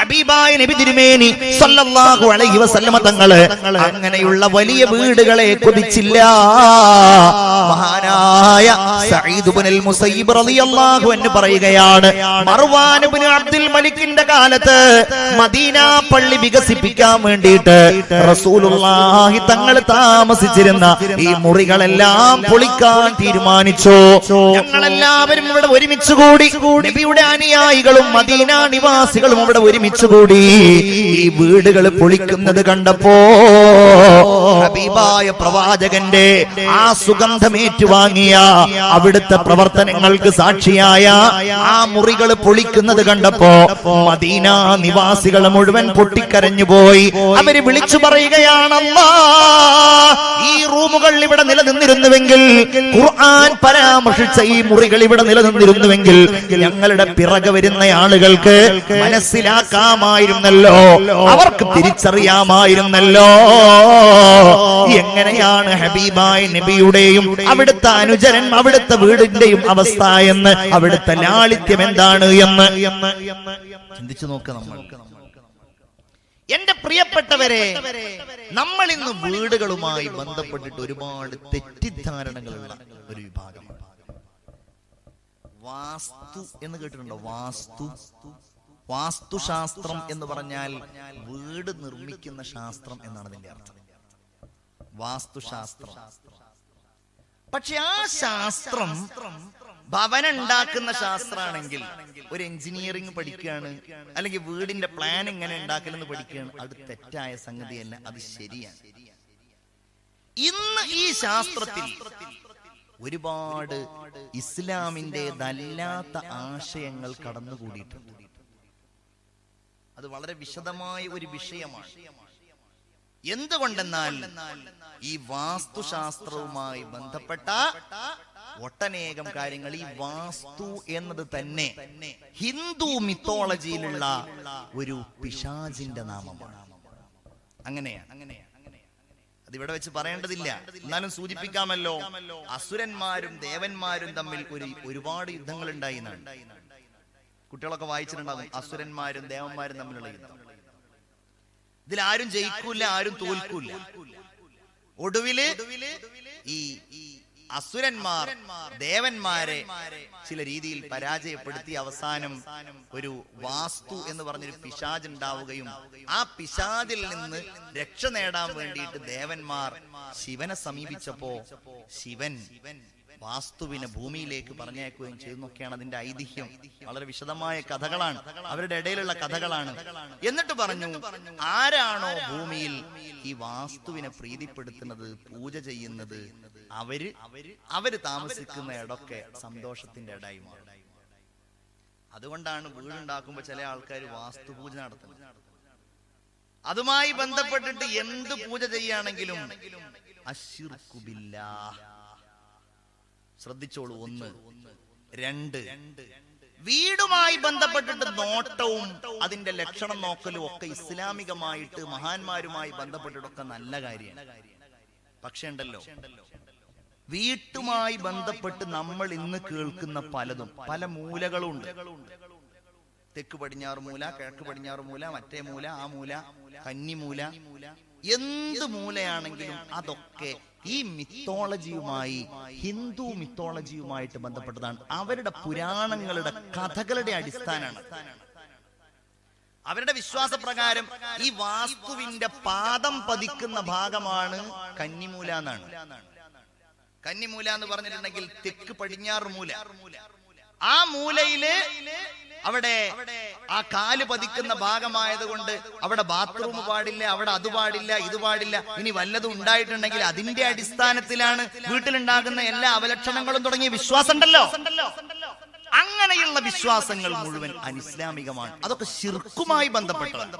ഹബീബായ നബി തിരുമേനി സല്ലല്ലാഹു അലൈഹി വസല്ലമ തങ്ങള് അങ്ങനെയുള്ള വലിയ വീടുകളെ കൊതിച്ചില്ല. മഹാനായ സഈദ് ഇബ്നുൽ മുസയ്യിബ് റളിയല്ലാഹു അൻഹു പറയുകയാണ്, മർവാൻ ഇബ്നു അബ്ദുൽ മലിക്കിന്റെ കാലത്ത് മദീന പള്ളി വികസിപ്പിക്കാൻ വേണ്ടിയിട്ട് റസൂലുള്ളാഹി തങ്ങൾ താമസിച്ചിരുന്ന ഈ മുറികളെല്ലാം പൊളിക്കാൻ തീരുമാനിച്ചു. ഞങ്ങളെല്ലാവരും ഇവിടെ ഒരുമിച്ച് കൂടി, നബിയുടെ അനുയായികളും മദീന നിവാസികളും ഇവിടെ ഒരുമിച്ച് കൂടി ഈ വീടുകൾ പൊളിക്കുന്നത് കണ്ടപ്പോ ഹബീബായ പ്രവാചകന്റെ ആ സുഗന്ധമേറ്റുവാങ്ങിയ അവിടുത്തെ പ്രവർത്തനങ്ങൾക്ക് സാക്ഷിയായ ആ മുറികൾ പൊളിക്കുന്നത് കണ്ടപ്പോ മദീന നിവാസികൾ മുഴുവൻ പൊട്ടിക്കരഞ്ഞു പോയി. അവര് വിളിച്ചു പറയുകയാണ്, അല്ലാഹ്, ഈ റൂമുകൾ ഇവിടെ നിലനിന്നിരുന്നുവെങ്കിൽ, ഖുർആൻ പരാമർശിച്ച ഈ മുറികൾ ഇവിടെ നിലനിന്നിരുന്നുവെങ്കിൽ ഞങ്ങളുടെ പിറകെ വരുന്ന ആളുകൾക്ക് മനസ്സിലാക്കാമായിരുന്നല്ലോ, അവർക്ക് തിരിച്ചറിയാമായിരുന്നല്ലോ എങ്ങനെയാണ് ഹബീബായ നബിയുടെയും അവിടുത്തെ അനുചരൻ അവിടുത്തെ വീടിന്റെയും അവസ്ഥ എന്ന്, അവിടുത്തെ ലാളിത്യം എന്താണ് എന്ന് ചിന്തിച്ചു നോക്കുക. നമ്മൾ എന്റെ പ്രിയപ്പെട്ടവരെ, നമ്മൾ ഇന്ന് വീടുകളുമായി ബന്ധപ്പെട്ടിട്ട് ഒരുപാട് തെറ്റിദ്ധാരണകളുള്ള ഒരു വിഭാഗമാണ്. വാസ്തു എന്ന് കേട്ടിട്ടുണ്ടോ? വാസ്തുശാസ്ത്രം എന്ന് പറഞ്ഞാൽ വീട് നിർമ്മിക്കുന്ന ശാസ്ത്രം എന്നാണ് അതിന്റെ അർത്ഥം. വാസ്തുശാസ്ത്രം. പക്ഷെ ആ ശാസ്ത്രം ഭവനം ഉണ്ടാക്കുന്ന ശാസ്ത്രമാണെങ്കിൽ, ഒരു എഞ്ചിനീയറിംഗ് പഠിക്കുകയാണ്, അല്ലെങ്കിൽ വീടിന്റെ പ്ലാൻ എങ്ങനെ ഉണ്ടാക്കലെന്ന് പഠിക്കുകയാണ്, അത് തെറ്റായ സംഗതിയല്ല, അത് ശരിയാണ്. ഇന്ന് ഈ ശാസ്ത്രത്തിൽ ഒരുപാട് ഇസ്ലാമിൻ്റെതല്ലാത്ത ആശയങ്ങൾ കടന്നുകൂടിയിട്ടുണ്ട്. അത് വളരെ വിശദമായ ഒരു വിഷയമാണ്. എന്തുകൊണ്ടെന്നാൽ ഈ വാസ്തുശാസ്ത്രവുമായി ബന്ധപ്പെട്ട ഒട്ടനേകം കാര്യങ്ങൾ, ഈ വാസ്തു എന്നത് തന്നെ ഹിന്ദു മിത്തോളജിയിലുള്ള ഒരു പിശാചിന്റെ നാമമാണ്. അങ്ങനെയാണ്. അതിവിടെ വെച്ച് പറയേണ്ടതില്ല, എന്നാലും സൂചിപ്പിക്കാമല്ലോ. അസുരന്മാരും ദേവന്മാരും തമ്മിൽ ഒരുപാട് യുദ്ധങ്ങൾ ഉണ്ടായി എന്നാണ്. കുട്ടികളൊക്കെ വായിച്ചിട്ടുണ്ടാകും, അസുരന്മാരും ദേവന്മാരും തമ്മിലുള്ള യുദ്ധം. ഇതിൽ ആരും ജയിക്കൂല, ആരും തോൽക്കൂല. ഒടുവില് ഈ അസുരന്മാർ ദേവന്മാരെ ചില രീതിയിൽ പരാജയപ്പെടുത്തി അവസാനം ഒരു വാസ്തു എന്ന് പറഞ്ഞൊരു പിശാച് ഉണ്ടാവുകയും ആ പിശാചിൽ നിന്ന് രക്ഷ നേടാൻ വേണ്ടിയിട്ട് ദേവന്മാർ ശിവനെ സമീപിച്ചപ്പോ ശിവൻ വാസ്തുവിനെ ഭൂമിയിലേക്ക് പറഞ്ഞയക്കുകയും ചെയ്യുന്നൊക്കെയാണ് അതിന്റെ ഐതിഹ്യം. വളരെ വിശദമായ കഥകളാണ്, അവരുടെ ഇടയിലുള്ള കഥകളാണ്. എന്നിട്ട് പറഞ്ഞു, ആരാണോ ഭൂമിയിൽ ഈ വാസ്തുവിനെ പ്രീതിപ്പെടുത്തുന്നത്, പൂജ ചെയ്യുന്നത്, അവര് താമസിക്കുന്ന ഇടമൊക്കെ സന്തോഷത്തിന്റെ ഇടമായി മാറും. അതുകൊണ്ടാണ് വീടുണ്ടാക്കുമ്പോ ചില ആൾക്കാർ വാസ്തുപൂജ നടത്തുന്നത്. അതുമായി ബന്ധപ്പെട്ടിട്ട് എന്ത് പൂജ ചെയ്യുകയാണെങ്കിലും അശ്ശിർക്കു ബില്ലാഹ്. ശ്രദ്ധിച്ചോളൂ. 1. 2, വീടുമായി ബന്ധപ്പെട്ടിട്ട് നോട്ടവും അതിന്റെ ലക്ഷണം നോക്കലും ഒക്കെ ഇസ്ലാമികമായിട്ട് മഹാന്മാരുമായി ബന്ധപ്പെട്ടിട്ടൊക്കെ നല്ല കാര്യമാണ്. പക്ഷെ ഉണ്ടല്ലോ, വീട്ടുമായി ബന്ധപ്പെട്ട് നമ്മൾ ഇന്ന് കേൾക്കുന്ന പലതും പല മൂലകളും ഉണ്ട്. തെക്ക് പടിഞ്ഞാറ് മൂല, കിഴക്ക് പടിഞ്ഞാറ് മൂല, മറ്റേ മൂല, ആ മൂല, കന്നിമൂല, എന്ത് മൂലയാണെങ്കിലും അതൊക്കെ ഈ മിത്തോളജിയുമായി, ഹിന്ദു മിത്തോളജിയുമായിട്ട് ബന്ധപ്പെട്ടതാണ്. അവരുടെ പുരാണങ്ങളുടെ കഥകളുടെ അടിസ്ഥാനമാണ്. അവരുടെ വിശ്വാസപ്രകാരം ഈ വാസ്തുവിന്റെ പാദം പതിക്കുന്ന ഭാഗമാണ് കന്നിമൂല എന്നാണ്. കന്നിമൂല എന്ന് പറഞ്ഞിട്ടുണ്ടെങ്കിൽ തെക്ക് പടിഞ്ഞാറ് മൂല. ആ മൂലയില് അവിടെ ആ കാല് പതിക്കുന്ന ഭാഗമായത് കൊണ്ട് അവിടെ ബാത്റൂം പാടില്ല, അവിടെ അത് പാടില്ല, ഇത് പാടില്ല. ഇനി വല്ലതും ഉണ്ടായിട്ടുണ്ടെങ്കിൽ അതിന്റെ അടിസ്ഥാനത്തിലാണ് വീട്ടിലുണ്ടാകുന്ന എല്ലാ അവലക്ഷണങ്ങളും തുടങ്ങിയ വിശ്വാസം ഉണ്ടല്ലോ. അങ്ങനെയുള്ള വിശ്വാസങ്ങൾ മുഴുവൻ അനിസ്ലാമികമാണ്. അതൊക്കെ ശിർക്കുമായി ബന്ധപ്പെട്ടതാണ്.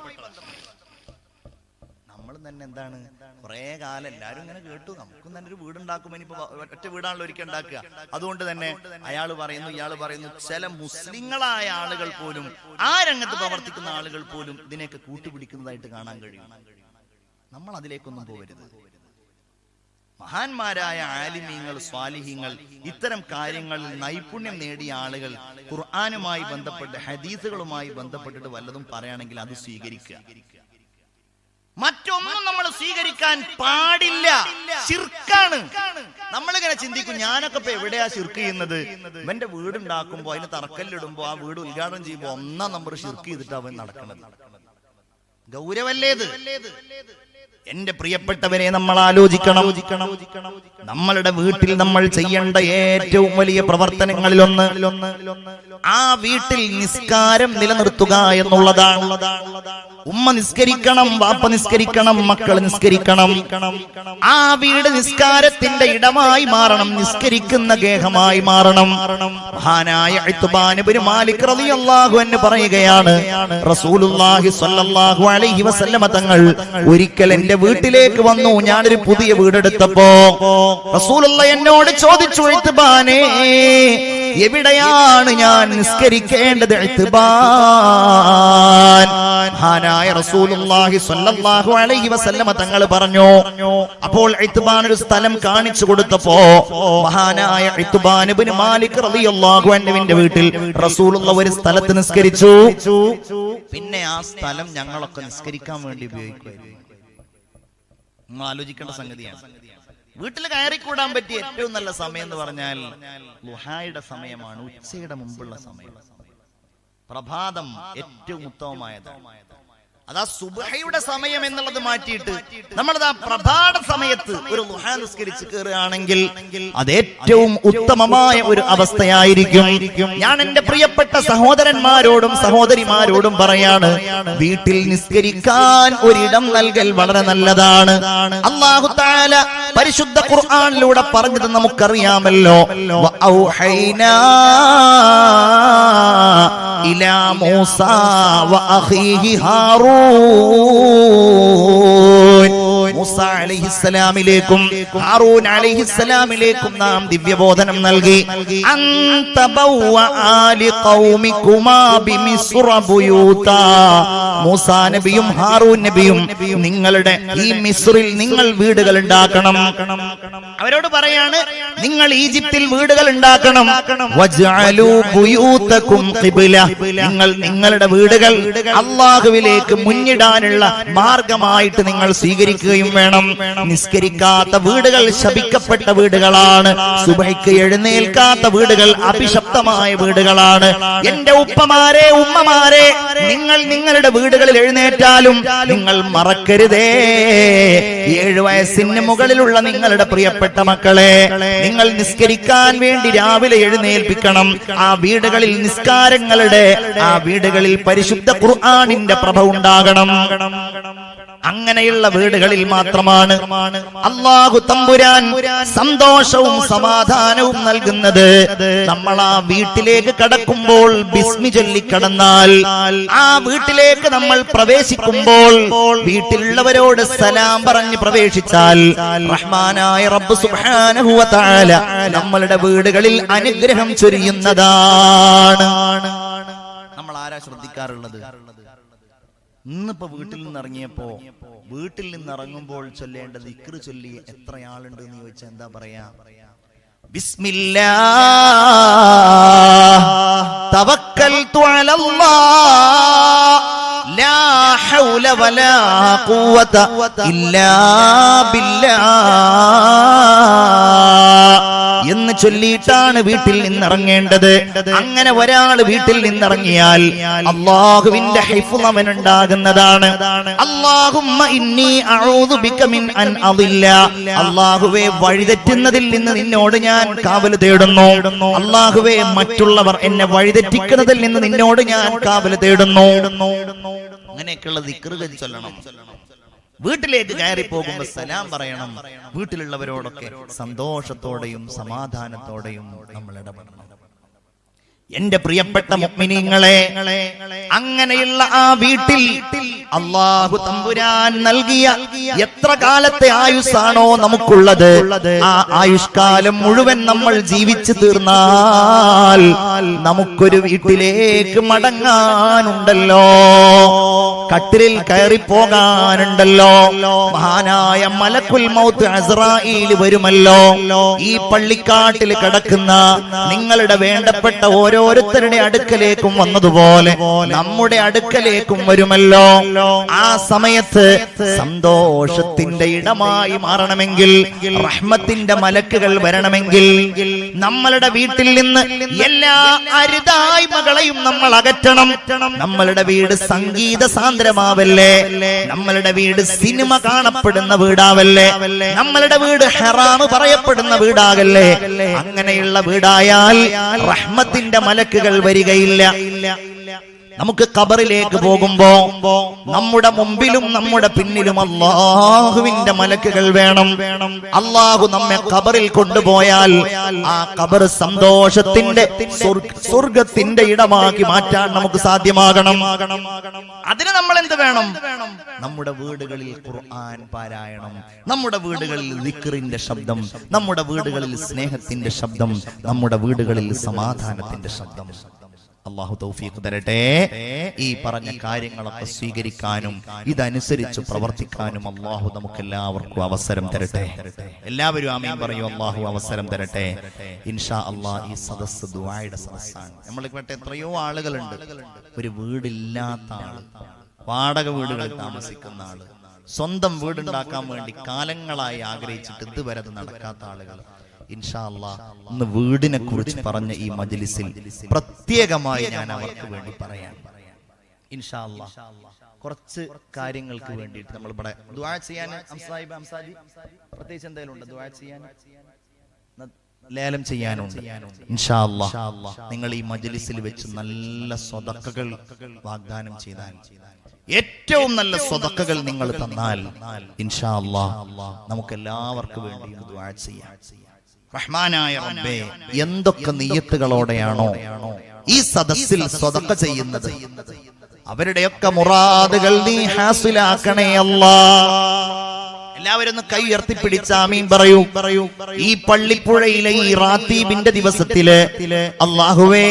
നമ്മൾ തന്നെ എന്താണ്, കുറെ കാലം എല്ലാരും ഇങ്ങനെ കേട്ടു, നമുക്കും തന്നെ ഒരു വീടുണ്ടാക്കുമ്പോൾ ഇനിയിപ്പോ ഒറ്റ വീടാണല്ലോ ഒരിക്കൽ ഉണ്ടാക്കുക. അതുകൊണ്ട് തന്നെ അയാൾ പറയുന്നു, ഇയാൾ പറയുന്നു. ചില മുസ്ലിങ്ങളായ ആളുകൾ പോലും, ആ രംഗത്ത് പ്രവർത്തിക്കുന്ന ആളുകൾ പോലും ഇതിനെയൊക്കെ കൂട്ടുപിടിക്കുന്നതായിട്ട് കാണാൻ കഴിയും. നമ്മൾ അതിലേക്കൊന്നും പോകരുത്. മഹാന്മാരായ ആലിമീങ്ങൾ, സ്വാലിഹീങ്ങൾ, ഇത്തരം കാര്യങ്ങളിൽ നൈപുണ്യം നേടിയ ആളുകൾ ഖുർആനുമായി ബന്ധപ്പെട്ട്, ഹദീസുകളുമായി ബന്ധപ്പെട്ടിട്ട് വല്ലതും പറയുകയാണെങ്കിൽ അത് സ്വീകരിക്കുക. മറ്റൊന്നും നമ്മൾ സ്വീകരിക്കാൻ പാടില്ല. ശിർക്കാണ്. നമ്മളിങ്ങനെ ചിന്തിക്കും, ഞാനൊക്കെ ഇപ്പൊ എവിടെയാ ശിർക്ക് ചെയ്യുന്നത്? ഇവന്റെ വീടുണ്ടാക്കുമ്പോ, അതിന് തറക്കല്ലിടുമ്പോ, ആ വീട് ഉദ്ഘാടനം ചെയ്യുമ്പോ 1-ാം നമ്പർ ശിർക്ക് ചെയ്തിട്ട് അവൻ നടക്കുന്നത്. ഗൗരവല്ലേത്? എന്റെ പ്രിയപ്പെട്ടവരെ, നമ്മൾ ആലോചിക്കണം. നമ്മളുടെ വീട്ടിൽ നമ്മൾ ചെയ്യേണ്ട ഏറ്റവും വലിയ പ്രവർത്തനങ്ങളിലൊന്ന് ആ വീട്ടിൽ നിസ്കാരം നിലനിർത്തുക എന്നുള്ളതാണ്. ഉമ്മ നിസ്കരിക്കണം, വാപ്പ നിസ്കരിക്കണം, മക്കൾ നിസ്കരിക്കണം. ആ വീട് നിസ്കാരത്തിന്റെ ഇടമായി മാറണം, നിസ്കരിക്കുന്ന ഗേഹമായി മാറണം. മഹാനായ ഇത്ബാൻ ഇബ്നു മാലിക് റളിയല്ലാഹു അൻഹു പറയുകയാണ്, റസൂലുള്ളാഹി സ്വല്ലല്ലാഹു അലൈഹി വസല്ലമ തങ്ങൾ ഒരിക്കൽ എന്റെ വീട്ടിലേക്ക് വന്നു. ഞാനൊരു പുതിയ വീടെടുത്തപ്പോ റസൂലുള്ളാഹി എന്നോട് ചോദിച്ചു, ഇത്ബാനേ, എവിടെയാണ് ഞാൻ നിസ്കരിക്കേണ്ടത്? ഇത്ബാൻ, മഹാനായ റസൂലുള്ളാഹി സ്വല്ലല്ലാഹു അലൈഹി വസല്ലമ തങ്ങൾ പറഞ്ഞു. അപ്പോൾ ഇത്ബാൻ ഒരു സ്ഥലം കാണിച്ചു കൊടുത്തപ്പോ മഹാനായ ഇത്ബാൻ ഇബ്നു മാലിക് റളിയല്ലാഹു അൻഹുവിന്റെ വീട്ടിൽ റസൂലുള്ളാഹി ഒരു സ്ഥലത്ത് നിസ്കരിച്ചു. പിന്നെ ആ സ്ഥലം ഞങ്ങളൊക്കെ നിസ്കരിക്കാൻ വേണ്ടി ഉപയോഗിക്കുമായിരുന്നു. നിങ്ങൾ ആലോചിക്കേണ്ട സംഗതിയാണ്. വീട്ടിൽ കയറിക്കൂടാൻ പറ്റിയ ഏറ്റവും നല്ല സമയം എന്ന് പറഞ്ഞാൽ ളുഹായുടെ സമയമാണ്, ഉച്ചയുടെ മുമ്പുള്ള സമയം. പ്രഭാതം ഏറ്റവും ഉത്തമമായതാണ്. അതാ സുബ്ഹയുടെ സമയം എന്നുള്ളത് മാറ്റിയിട്ട് നമ്മളത് ആ പ്രഭാത സമയത്ത് ഒരു ളുഹാ നിസ്കരിച്ച് കയറുകയാണെങ്കിൽ അത് ഏറ്റവും ഉത്തമമായ ഒരു അവസ്ഥയായിരിക്കും. ഞാൻ എന്റെ പ്രിയപ്പെട്ട സഹോദരന്മാരോടും സഹോദരിമാരോടും പറയാണ്, വീട്ടിൽ നിസ്കരിക്കാൻ ഒരിടം നൽകൽ വളരെ നല്ലതാണ്. അല്ലാഹു തആല പരിശുദ്ധ ഖുർആനിലൂടെ പറഞ്ഞത് നമുക്കറിയാമല്ലോ. വഔഹൈനാ ഇലാ മൂസാ വഅഖീഹി ഹാറൂൻ, മൂസ അലൈഹിസ്സലാമിലേക്കും ഹാറൂൻ അലൈഹിസ്സലാമിലേക്കും നാം ദിവ്യബോധനം നൽകി. അന്തബവ്വഅ ലിഖൗമികുമാ ബിമിസ്റ ബുയൂതാ, മൂസ നബിയും ഹാറൂൻ നബിയും നിങ്ങളുടെ ഈ മിസ്റിൽ നിങ്ങൾ വീടുകൾ ഉണ്ടാക്കണം. അവരോട് പറയാണ്, നിങ്ങൾ ഈജിപ്തിൽ വീടുകൾ ഉണ്ടാക്കണം. വജ്അലൂ ബുയൂതകും ഖിബ്ല, നിങ്ങൾ നിങ്ങളുടെ വീടുകൾ അല്ലാഹുവിലേക്ക് മുന്നിടാനുള്ള മാർഗമായിട്ട് നിങ്ങൾ സ്വീകരിക്കുകയും വേണം. നിസ്കരിക്കാത്ത വീടുകൾ ശപിക്കപ്പെട്ട വീടുകളാണ്. സുബഹിക്ക് എഴുന്നേൽക്കാത്ത വീടുകൾ അഭിശപ്തമായ വീടുകളാണ്. എന്റെ ഉപ്പമാരെ, ഉമ്മമാരെ, നിങ്ങൾ നിങ്ങളുടെ വീടുകളിൽ എഴുന്നേറ്റാലും നിങ്ങൾ മറക്കരുതേ, 7 വയസ്സിന് മുകളിലുള്ള നിങ്ങളുടെ പ്രിയപ്പെട്ട മക്കളെ നിങ്ങൾ നിസ്കരിക്കാൻ വേണ്ടി രാവിലെ എഴുന്നേൽപ്പിക്കണം. ആ വീടുകളിൽ നിസ്കാരങ്ങളുടെ, ആ വീടുകളിൽ പരിശുദ്ധ ഖുർആനിന്റെ പ്രഭ ഉണ്ടാകണം. അങ്ങനെയുള്ള വീടുകളിൽ മാത്രമാണ് അല്ലാഹു തമ്പുരാൻ സന്തോഷവും സമാധാനവും നൽകുന്നത്. നമ്മൾ ആ വീട്ടിലേക്ക് കടക്കുമ്പോൾ ബിസ്മി ചൊല്ലി കടന്നാൽ, ആ വീട്ടിലേക്ക് നമ്മൾ പ്രവേശിക്കുമ്പോൾ വീട്ടിലുള്ളവരോട് സലാം പറഞ്ഞ് പ്രവേശിച്ചാൽ റഹ്മാനായ റബ്ബ് സുബ്ഹാനഹു വ തആല നമ്മളുടെ വീടുകളിൽ അനുഗ്രഹം ചൊരിയുന്നതാണ്. നമ്മൾ ആരാ ശ്രദ്ധിക്കാറുള്ളത്? ഇന്നിപ്പോ വീട്ടിൽ നിന്ന് ഇറങ്ങിയപ്പോ, വീട്ടിൽ നിന്ന് ഇറങ്ങുമ്പോൾ ചൊല്ലേണ്ട ദിക്ർ ചൊല്ലി എത്ര ആളുണ്ട് എന്ന് ചോദിച്ചാൽ എന്താ പറയാ? ബിസ്മില്ലാഹ് തവക്കൽതു അലല്ലാഹ് ലാ ഹൗല വലാ ഖുവത ഇല്ലാ ബില്ലാഹ് എന്ന് ചൊല്ലിയിട്ടാണ് വീട്ടിൽ നിന്നിറങ്ങേണ്ടത്. അങ്ങനെ ഒരാൾ വീട്ടിൽ നിന്നിറങ്ങിയാൽ അല്ലാഹുവിന്റെ ഹിഫ്ള് അവനുണ്ടാകുന്നതാണ്. അല്ലാഹുമ്മ ഇന്നി അഊദു ബിക മിൻ അൻ അദില്ല, അല്ലാഹുവേ വഴിതെറ്റുന്നതിൽ നിന്ന് നിന്നോട് ഞാൻ കാവൽ തേടുന്നു. അല്ലാഹുവേ മറ്റുള്ളവർ എന്നെ വഴിതെറ്റിക്കുന്നതിൽ നിന്ന് നിന്നോട് ഞാൻ കാവൽ തേടുന്നു. അങ്ങനെയൊക്കെയുള്ള ദിക്റുകൾ ചൊല്ലണം. വീട്ടിലേക്ക് കയറി പോകുമ്പോൾ സലാം പറയണം. വീട്ടിലുള്ളവരോടൊക്കെ സന്തോഷത്തോടെയും സമാധാനത്തോടെയും നമ്മൾ ഇടപെടണം. എന്റെ പ്രിയപ്പെട്ട മുഅ്മിനീങ്ങളെ, അങ്ങനെയുള്ള ആ വീട്ടിൽ അല്ലാഹു തമ്പുരാൻ നൽകിയ എത്ര കാലത്തെ ആയുസ്സാണോ നമുക്കുള്ളത്, ആ ആയുഷ്കാലം മുഴുവൻ നമ്മൾ ജീവിച്ചു തീർന്നാൽ നമുക്കൊരു വീട്ടിലേക്ക് മടങ്ങാനുണ്ടല്ലോ, കട്ടിലിൽ കയറി പോകാനുണ്ടല്ലോ. മഹാനായ മലക്കുൽ മൗത്ത് അസ്രായീൽ വരുമല്ലോ. ഈ പള്ളിക്കാട്ടിൽ കിടക്കുന്ന നിങ്ങളുടെ വേണ്ടപ്പെട്ട ഓരോരുത്തരുടെ അടുക്കലേക്കും വന്നതുപോലെ നമ്മുടെ അടുക്കലേക്കും വരുമല്ലോ. ആ സമയത്ത് സന്തോഷത്തിന്റെ ഇടമായി മാറണമെങ്കിൽ, റഹ്മത്തിന്റെ മലക്കുകൾ വരണമെങ്കിൽ നമ്മളുടെ വീട്ടിൽ നിന്ന് എല്ലാ അരുതായ്മകളെയും നമ്മൾ അകറ്റണം. നമ്മളുടെ വീട് സംഗീത സാന്ദ്രമാവല്ലേ, നമ്മളുടെ വീട് സിനിമ കാണപ്പെടുന്ന വീടാവല്ലേ, നമ്മളുടെ വീട് ഹറാമ് പറയപ്പെടുന്ന വീടാകല്ലേ. അങ്ങനെയുള്ള വീടായാൽ റഹ്മത്തിന്റെ മലക്കുകൾ വരികയില്ല. നമുക്ക് ഖബറിലേക്ക് പോകുമ്പോ നമ്മുടെ മുമ്പിലും നമ്മുടെ പിന്നിലും അല്ലാഹുവിന്റെ മലക്കുകൾ വേണം. അല്ലാഹു നമ്മെ ഖബറിൽ കൊണ്ടുപോയാൽ ആ ഖബർ സന്തോഷത്തിന്റെ സ്വർഗത്തിന്റെ ഇടമാക്കി മാറ്റാൻ നമുക്ക് സാധ്യമാകണം. അതിന് നമ്മൾ എന്ത് വേണം? നമ്മുടെ വീടുകളിൽ ഖുർആൻ പാരായണം, നമ്മുടെ വീടുകളിൽ ദിക്റിന്റെ ശബ്ദം, നമ്മുടെ വീടുകളിൽ സ്നേഹത്തിന്റെ ശബ്ദം, നമ്മുടെ വീടുകളിൽ സമാധാനത്തിന്റെ ശബ്ദം. അല്ലാഹു തൗഫീഖ് തരട്ടെ. ഈ പറഞ്ഞ കാര്യങ്ങളൊക്കെ സ്വീകരിക്കാനും ഇതനുസരിച്ച് പ്രവർത്തിക്കാനും അല്ലാഹു നമുക്കെല്ലാവർക്കും അവസരം തരട്ടെ. എല്ലാവരും ആമീൻ പറയൂ. അല്ലാഹു അവസരം തരട്ടെ. ഇൻഷാ അല്ലാഹ് ഈ സദസ്സ് ദുആയുടെ സദസ്സാണ്. നമ്മളിൽപ്പെട്ട എത്രയോ ആളുകളുണ്ട് ഒരു വീടില്ലാത്ത ആള്, വാടക വീടുകളിൽ താമസിക്കുന്ന ആള്, സ്വന്തം വീടുണ്ടാക്കാൻ വേണ്ടി കാലങ്ങളായി ആഗ്രഹിച്ചിട്ട് ഇതുവരെ അത് നടക്കാത്ത ആളുകൾ. ഇൻഷാ അല്ലാഹ് ഇന്ന് വീടിനെ കുറിച്ച് പറഞ്ഞ ഈ മജ്ലിസിൽ പ്രത്യേകമായി ഞാൻ അവർക്ക് വേണ്ടി പറയാം. ഇൻഷാ അല്ലാഹ് കുറച്ച് കാര്യങ്ങൾക്ക് വേണ്ടിയിട്ട് നമ്മൾ ഇവിടെ ദുആ ചെയ്യാൻ പ്രത്യേകിച്ച് എന്തെങ്കിലും ഉണ്ട്? ദുആ ചെയ്യാൻ, ലേലം ചെയ്യാനുണ്ട്. ഇൻഷാ അല്ലാഹ് നിങ്ങൾ ഈ മജ്ലിസിൽ വെച്ച് നല്ല സ്വതക്കകൾ വാഗ്ദാനം ചെയ്താൽ, ഏറ്റവും നല്ല സ്വതക്കകൾ നിങ്ങൾ തന്നാൽ ഇൻഷാ അല്ലാഹ് നമുക്ക് എല്ലാവർക്കും വേണ്ടി ദുആ ചെയ്യാം. റഹ്മാനായ റബ്ബേ, എന്തൊക്കെ നിയ്യത്തുകളോടെയാണോ ഈ സദസ്സിൽ സ്വതക്ക ചെയ്യുന്നത്, അവരുടെയൊക്കെ മുറാദുകൾ നീ ഹാസിലാക്കണേ അല്ലാഹ്. എല്ലാവരും ഒന്ന് കൈ ഉയർത്തിപ്പിടിച്ച് ആമീൻ പറയൂ. ഈ പള്ളിപ്പുഴയിലെ ഈ റാത്തീബിന്റെ ദിവസത്തില് അല്ലാഹുവേ,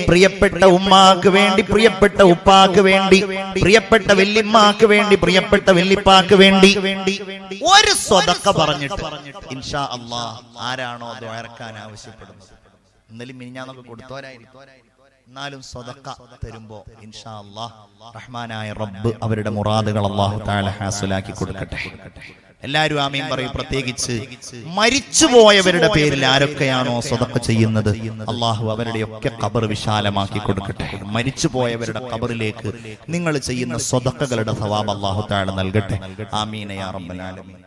പ്രിയപ്പെട്ട ഉമ്മാക്ക് വേണ്ടി, പ്രിയപ്പെട്ട ഉപ്പാക്ക് വേണ്ടി, പ്രിയപ്പെട്ട വല്യമ്മാക്ക് വേണ്ടി, പ്രിയപ്പെട്ട വല്യപ്പാക്ക് വേണ്ടി ഒരു സ്വതക്ക പറഞ്ഞിട്ട് ഇൻഷാ അല്ലാഹ് ആരാണോ ദുആർക്കാൻ ആവശ്യപ്പെടുന്നത്, ഇന്നലെ മിനിഞ്ഞാന്നൊക്കെ കൊടുത്തോരായിരിക്കും, എന്നാലും സ്വതക്ക തരുമ്പോ ഇൻഷാ അല്ലാഹ് റഹ്മാനായ റബ്ബ് അവരുടെ മുറാദുകൾ അല്ലാഹു തആല ഹാസിലാക്കി കൊടുക്കട്ടെ. എല്ലാവരും ആമീൻ പറയും. പ്രത്യേകിച്ച് മരിച്ചുപോയവരുടെ പേരിൽ ആരൊക്കെയാണോ സ്വതക്ക ചെയ്യുന്നത്, അല്ലാഹു അവരുടെയൊക്കെ ഖബർ വിശാലമാക്കി കൊടുക്കട്ടെ. മരിച്ചുപോയവരുടെ ഖബറിലേക്ക് നിങ്ങൾ ചെയ്യുന്ന സ്വതക്കകളുടെ സവാബ് അല്ലാഹു തആല നൽകട്ടെ. ആമീൻ യാ റബ്ബൽ ആലമീൻ.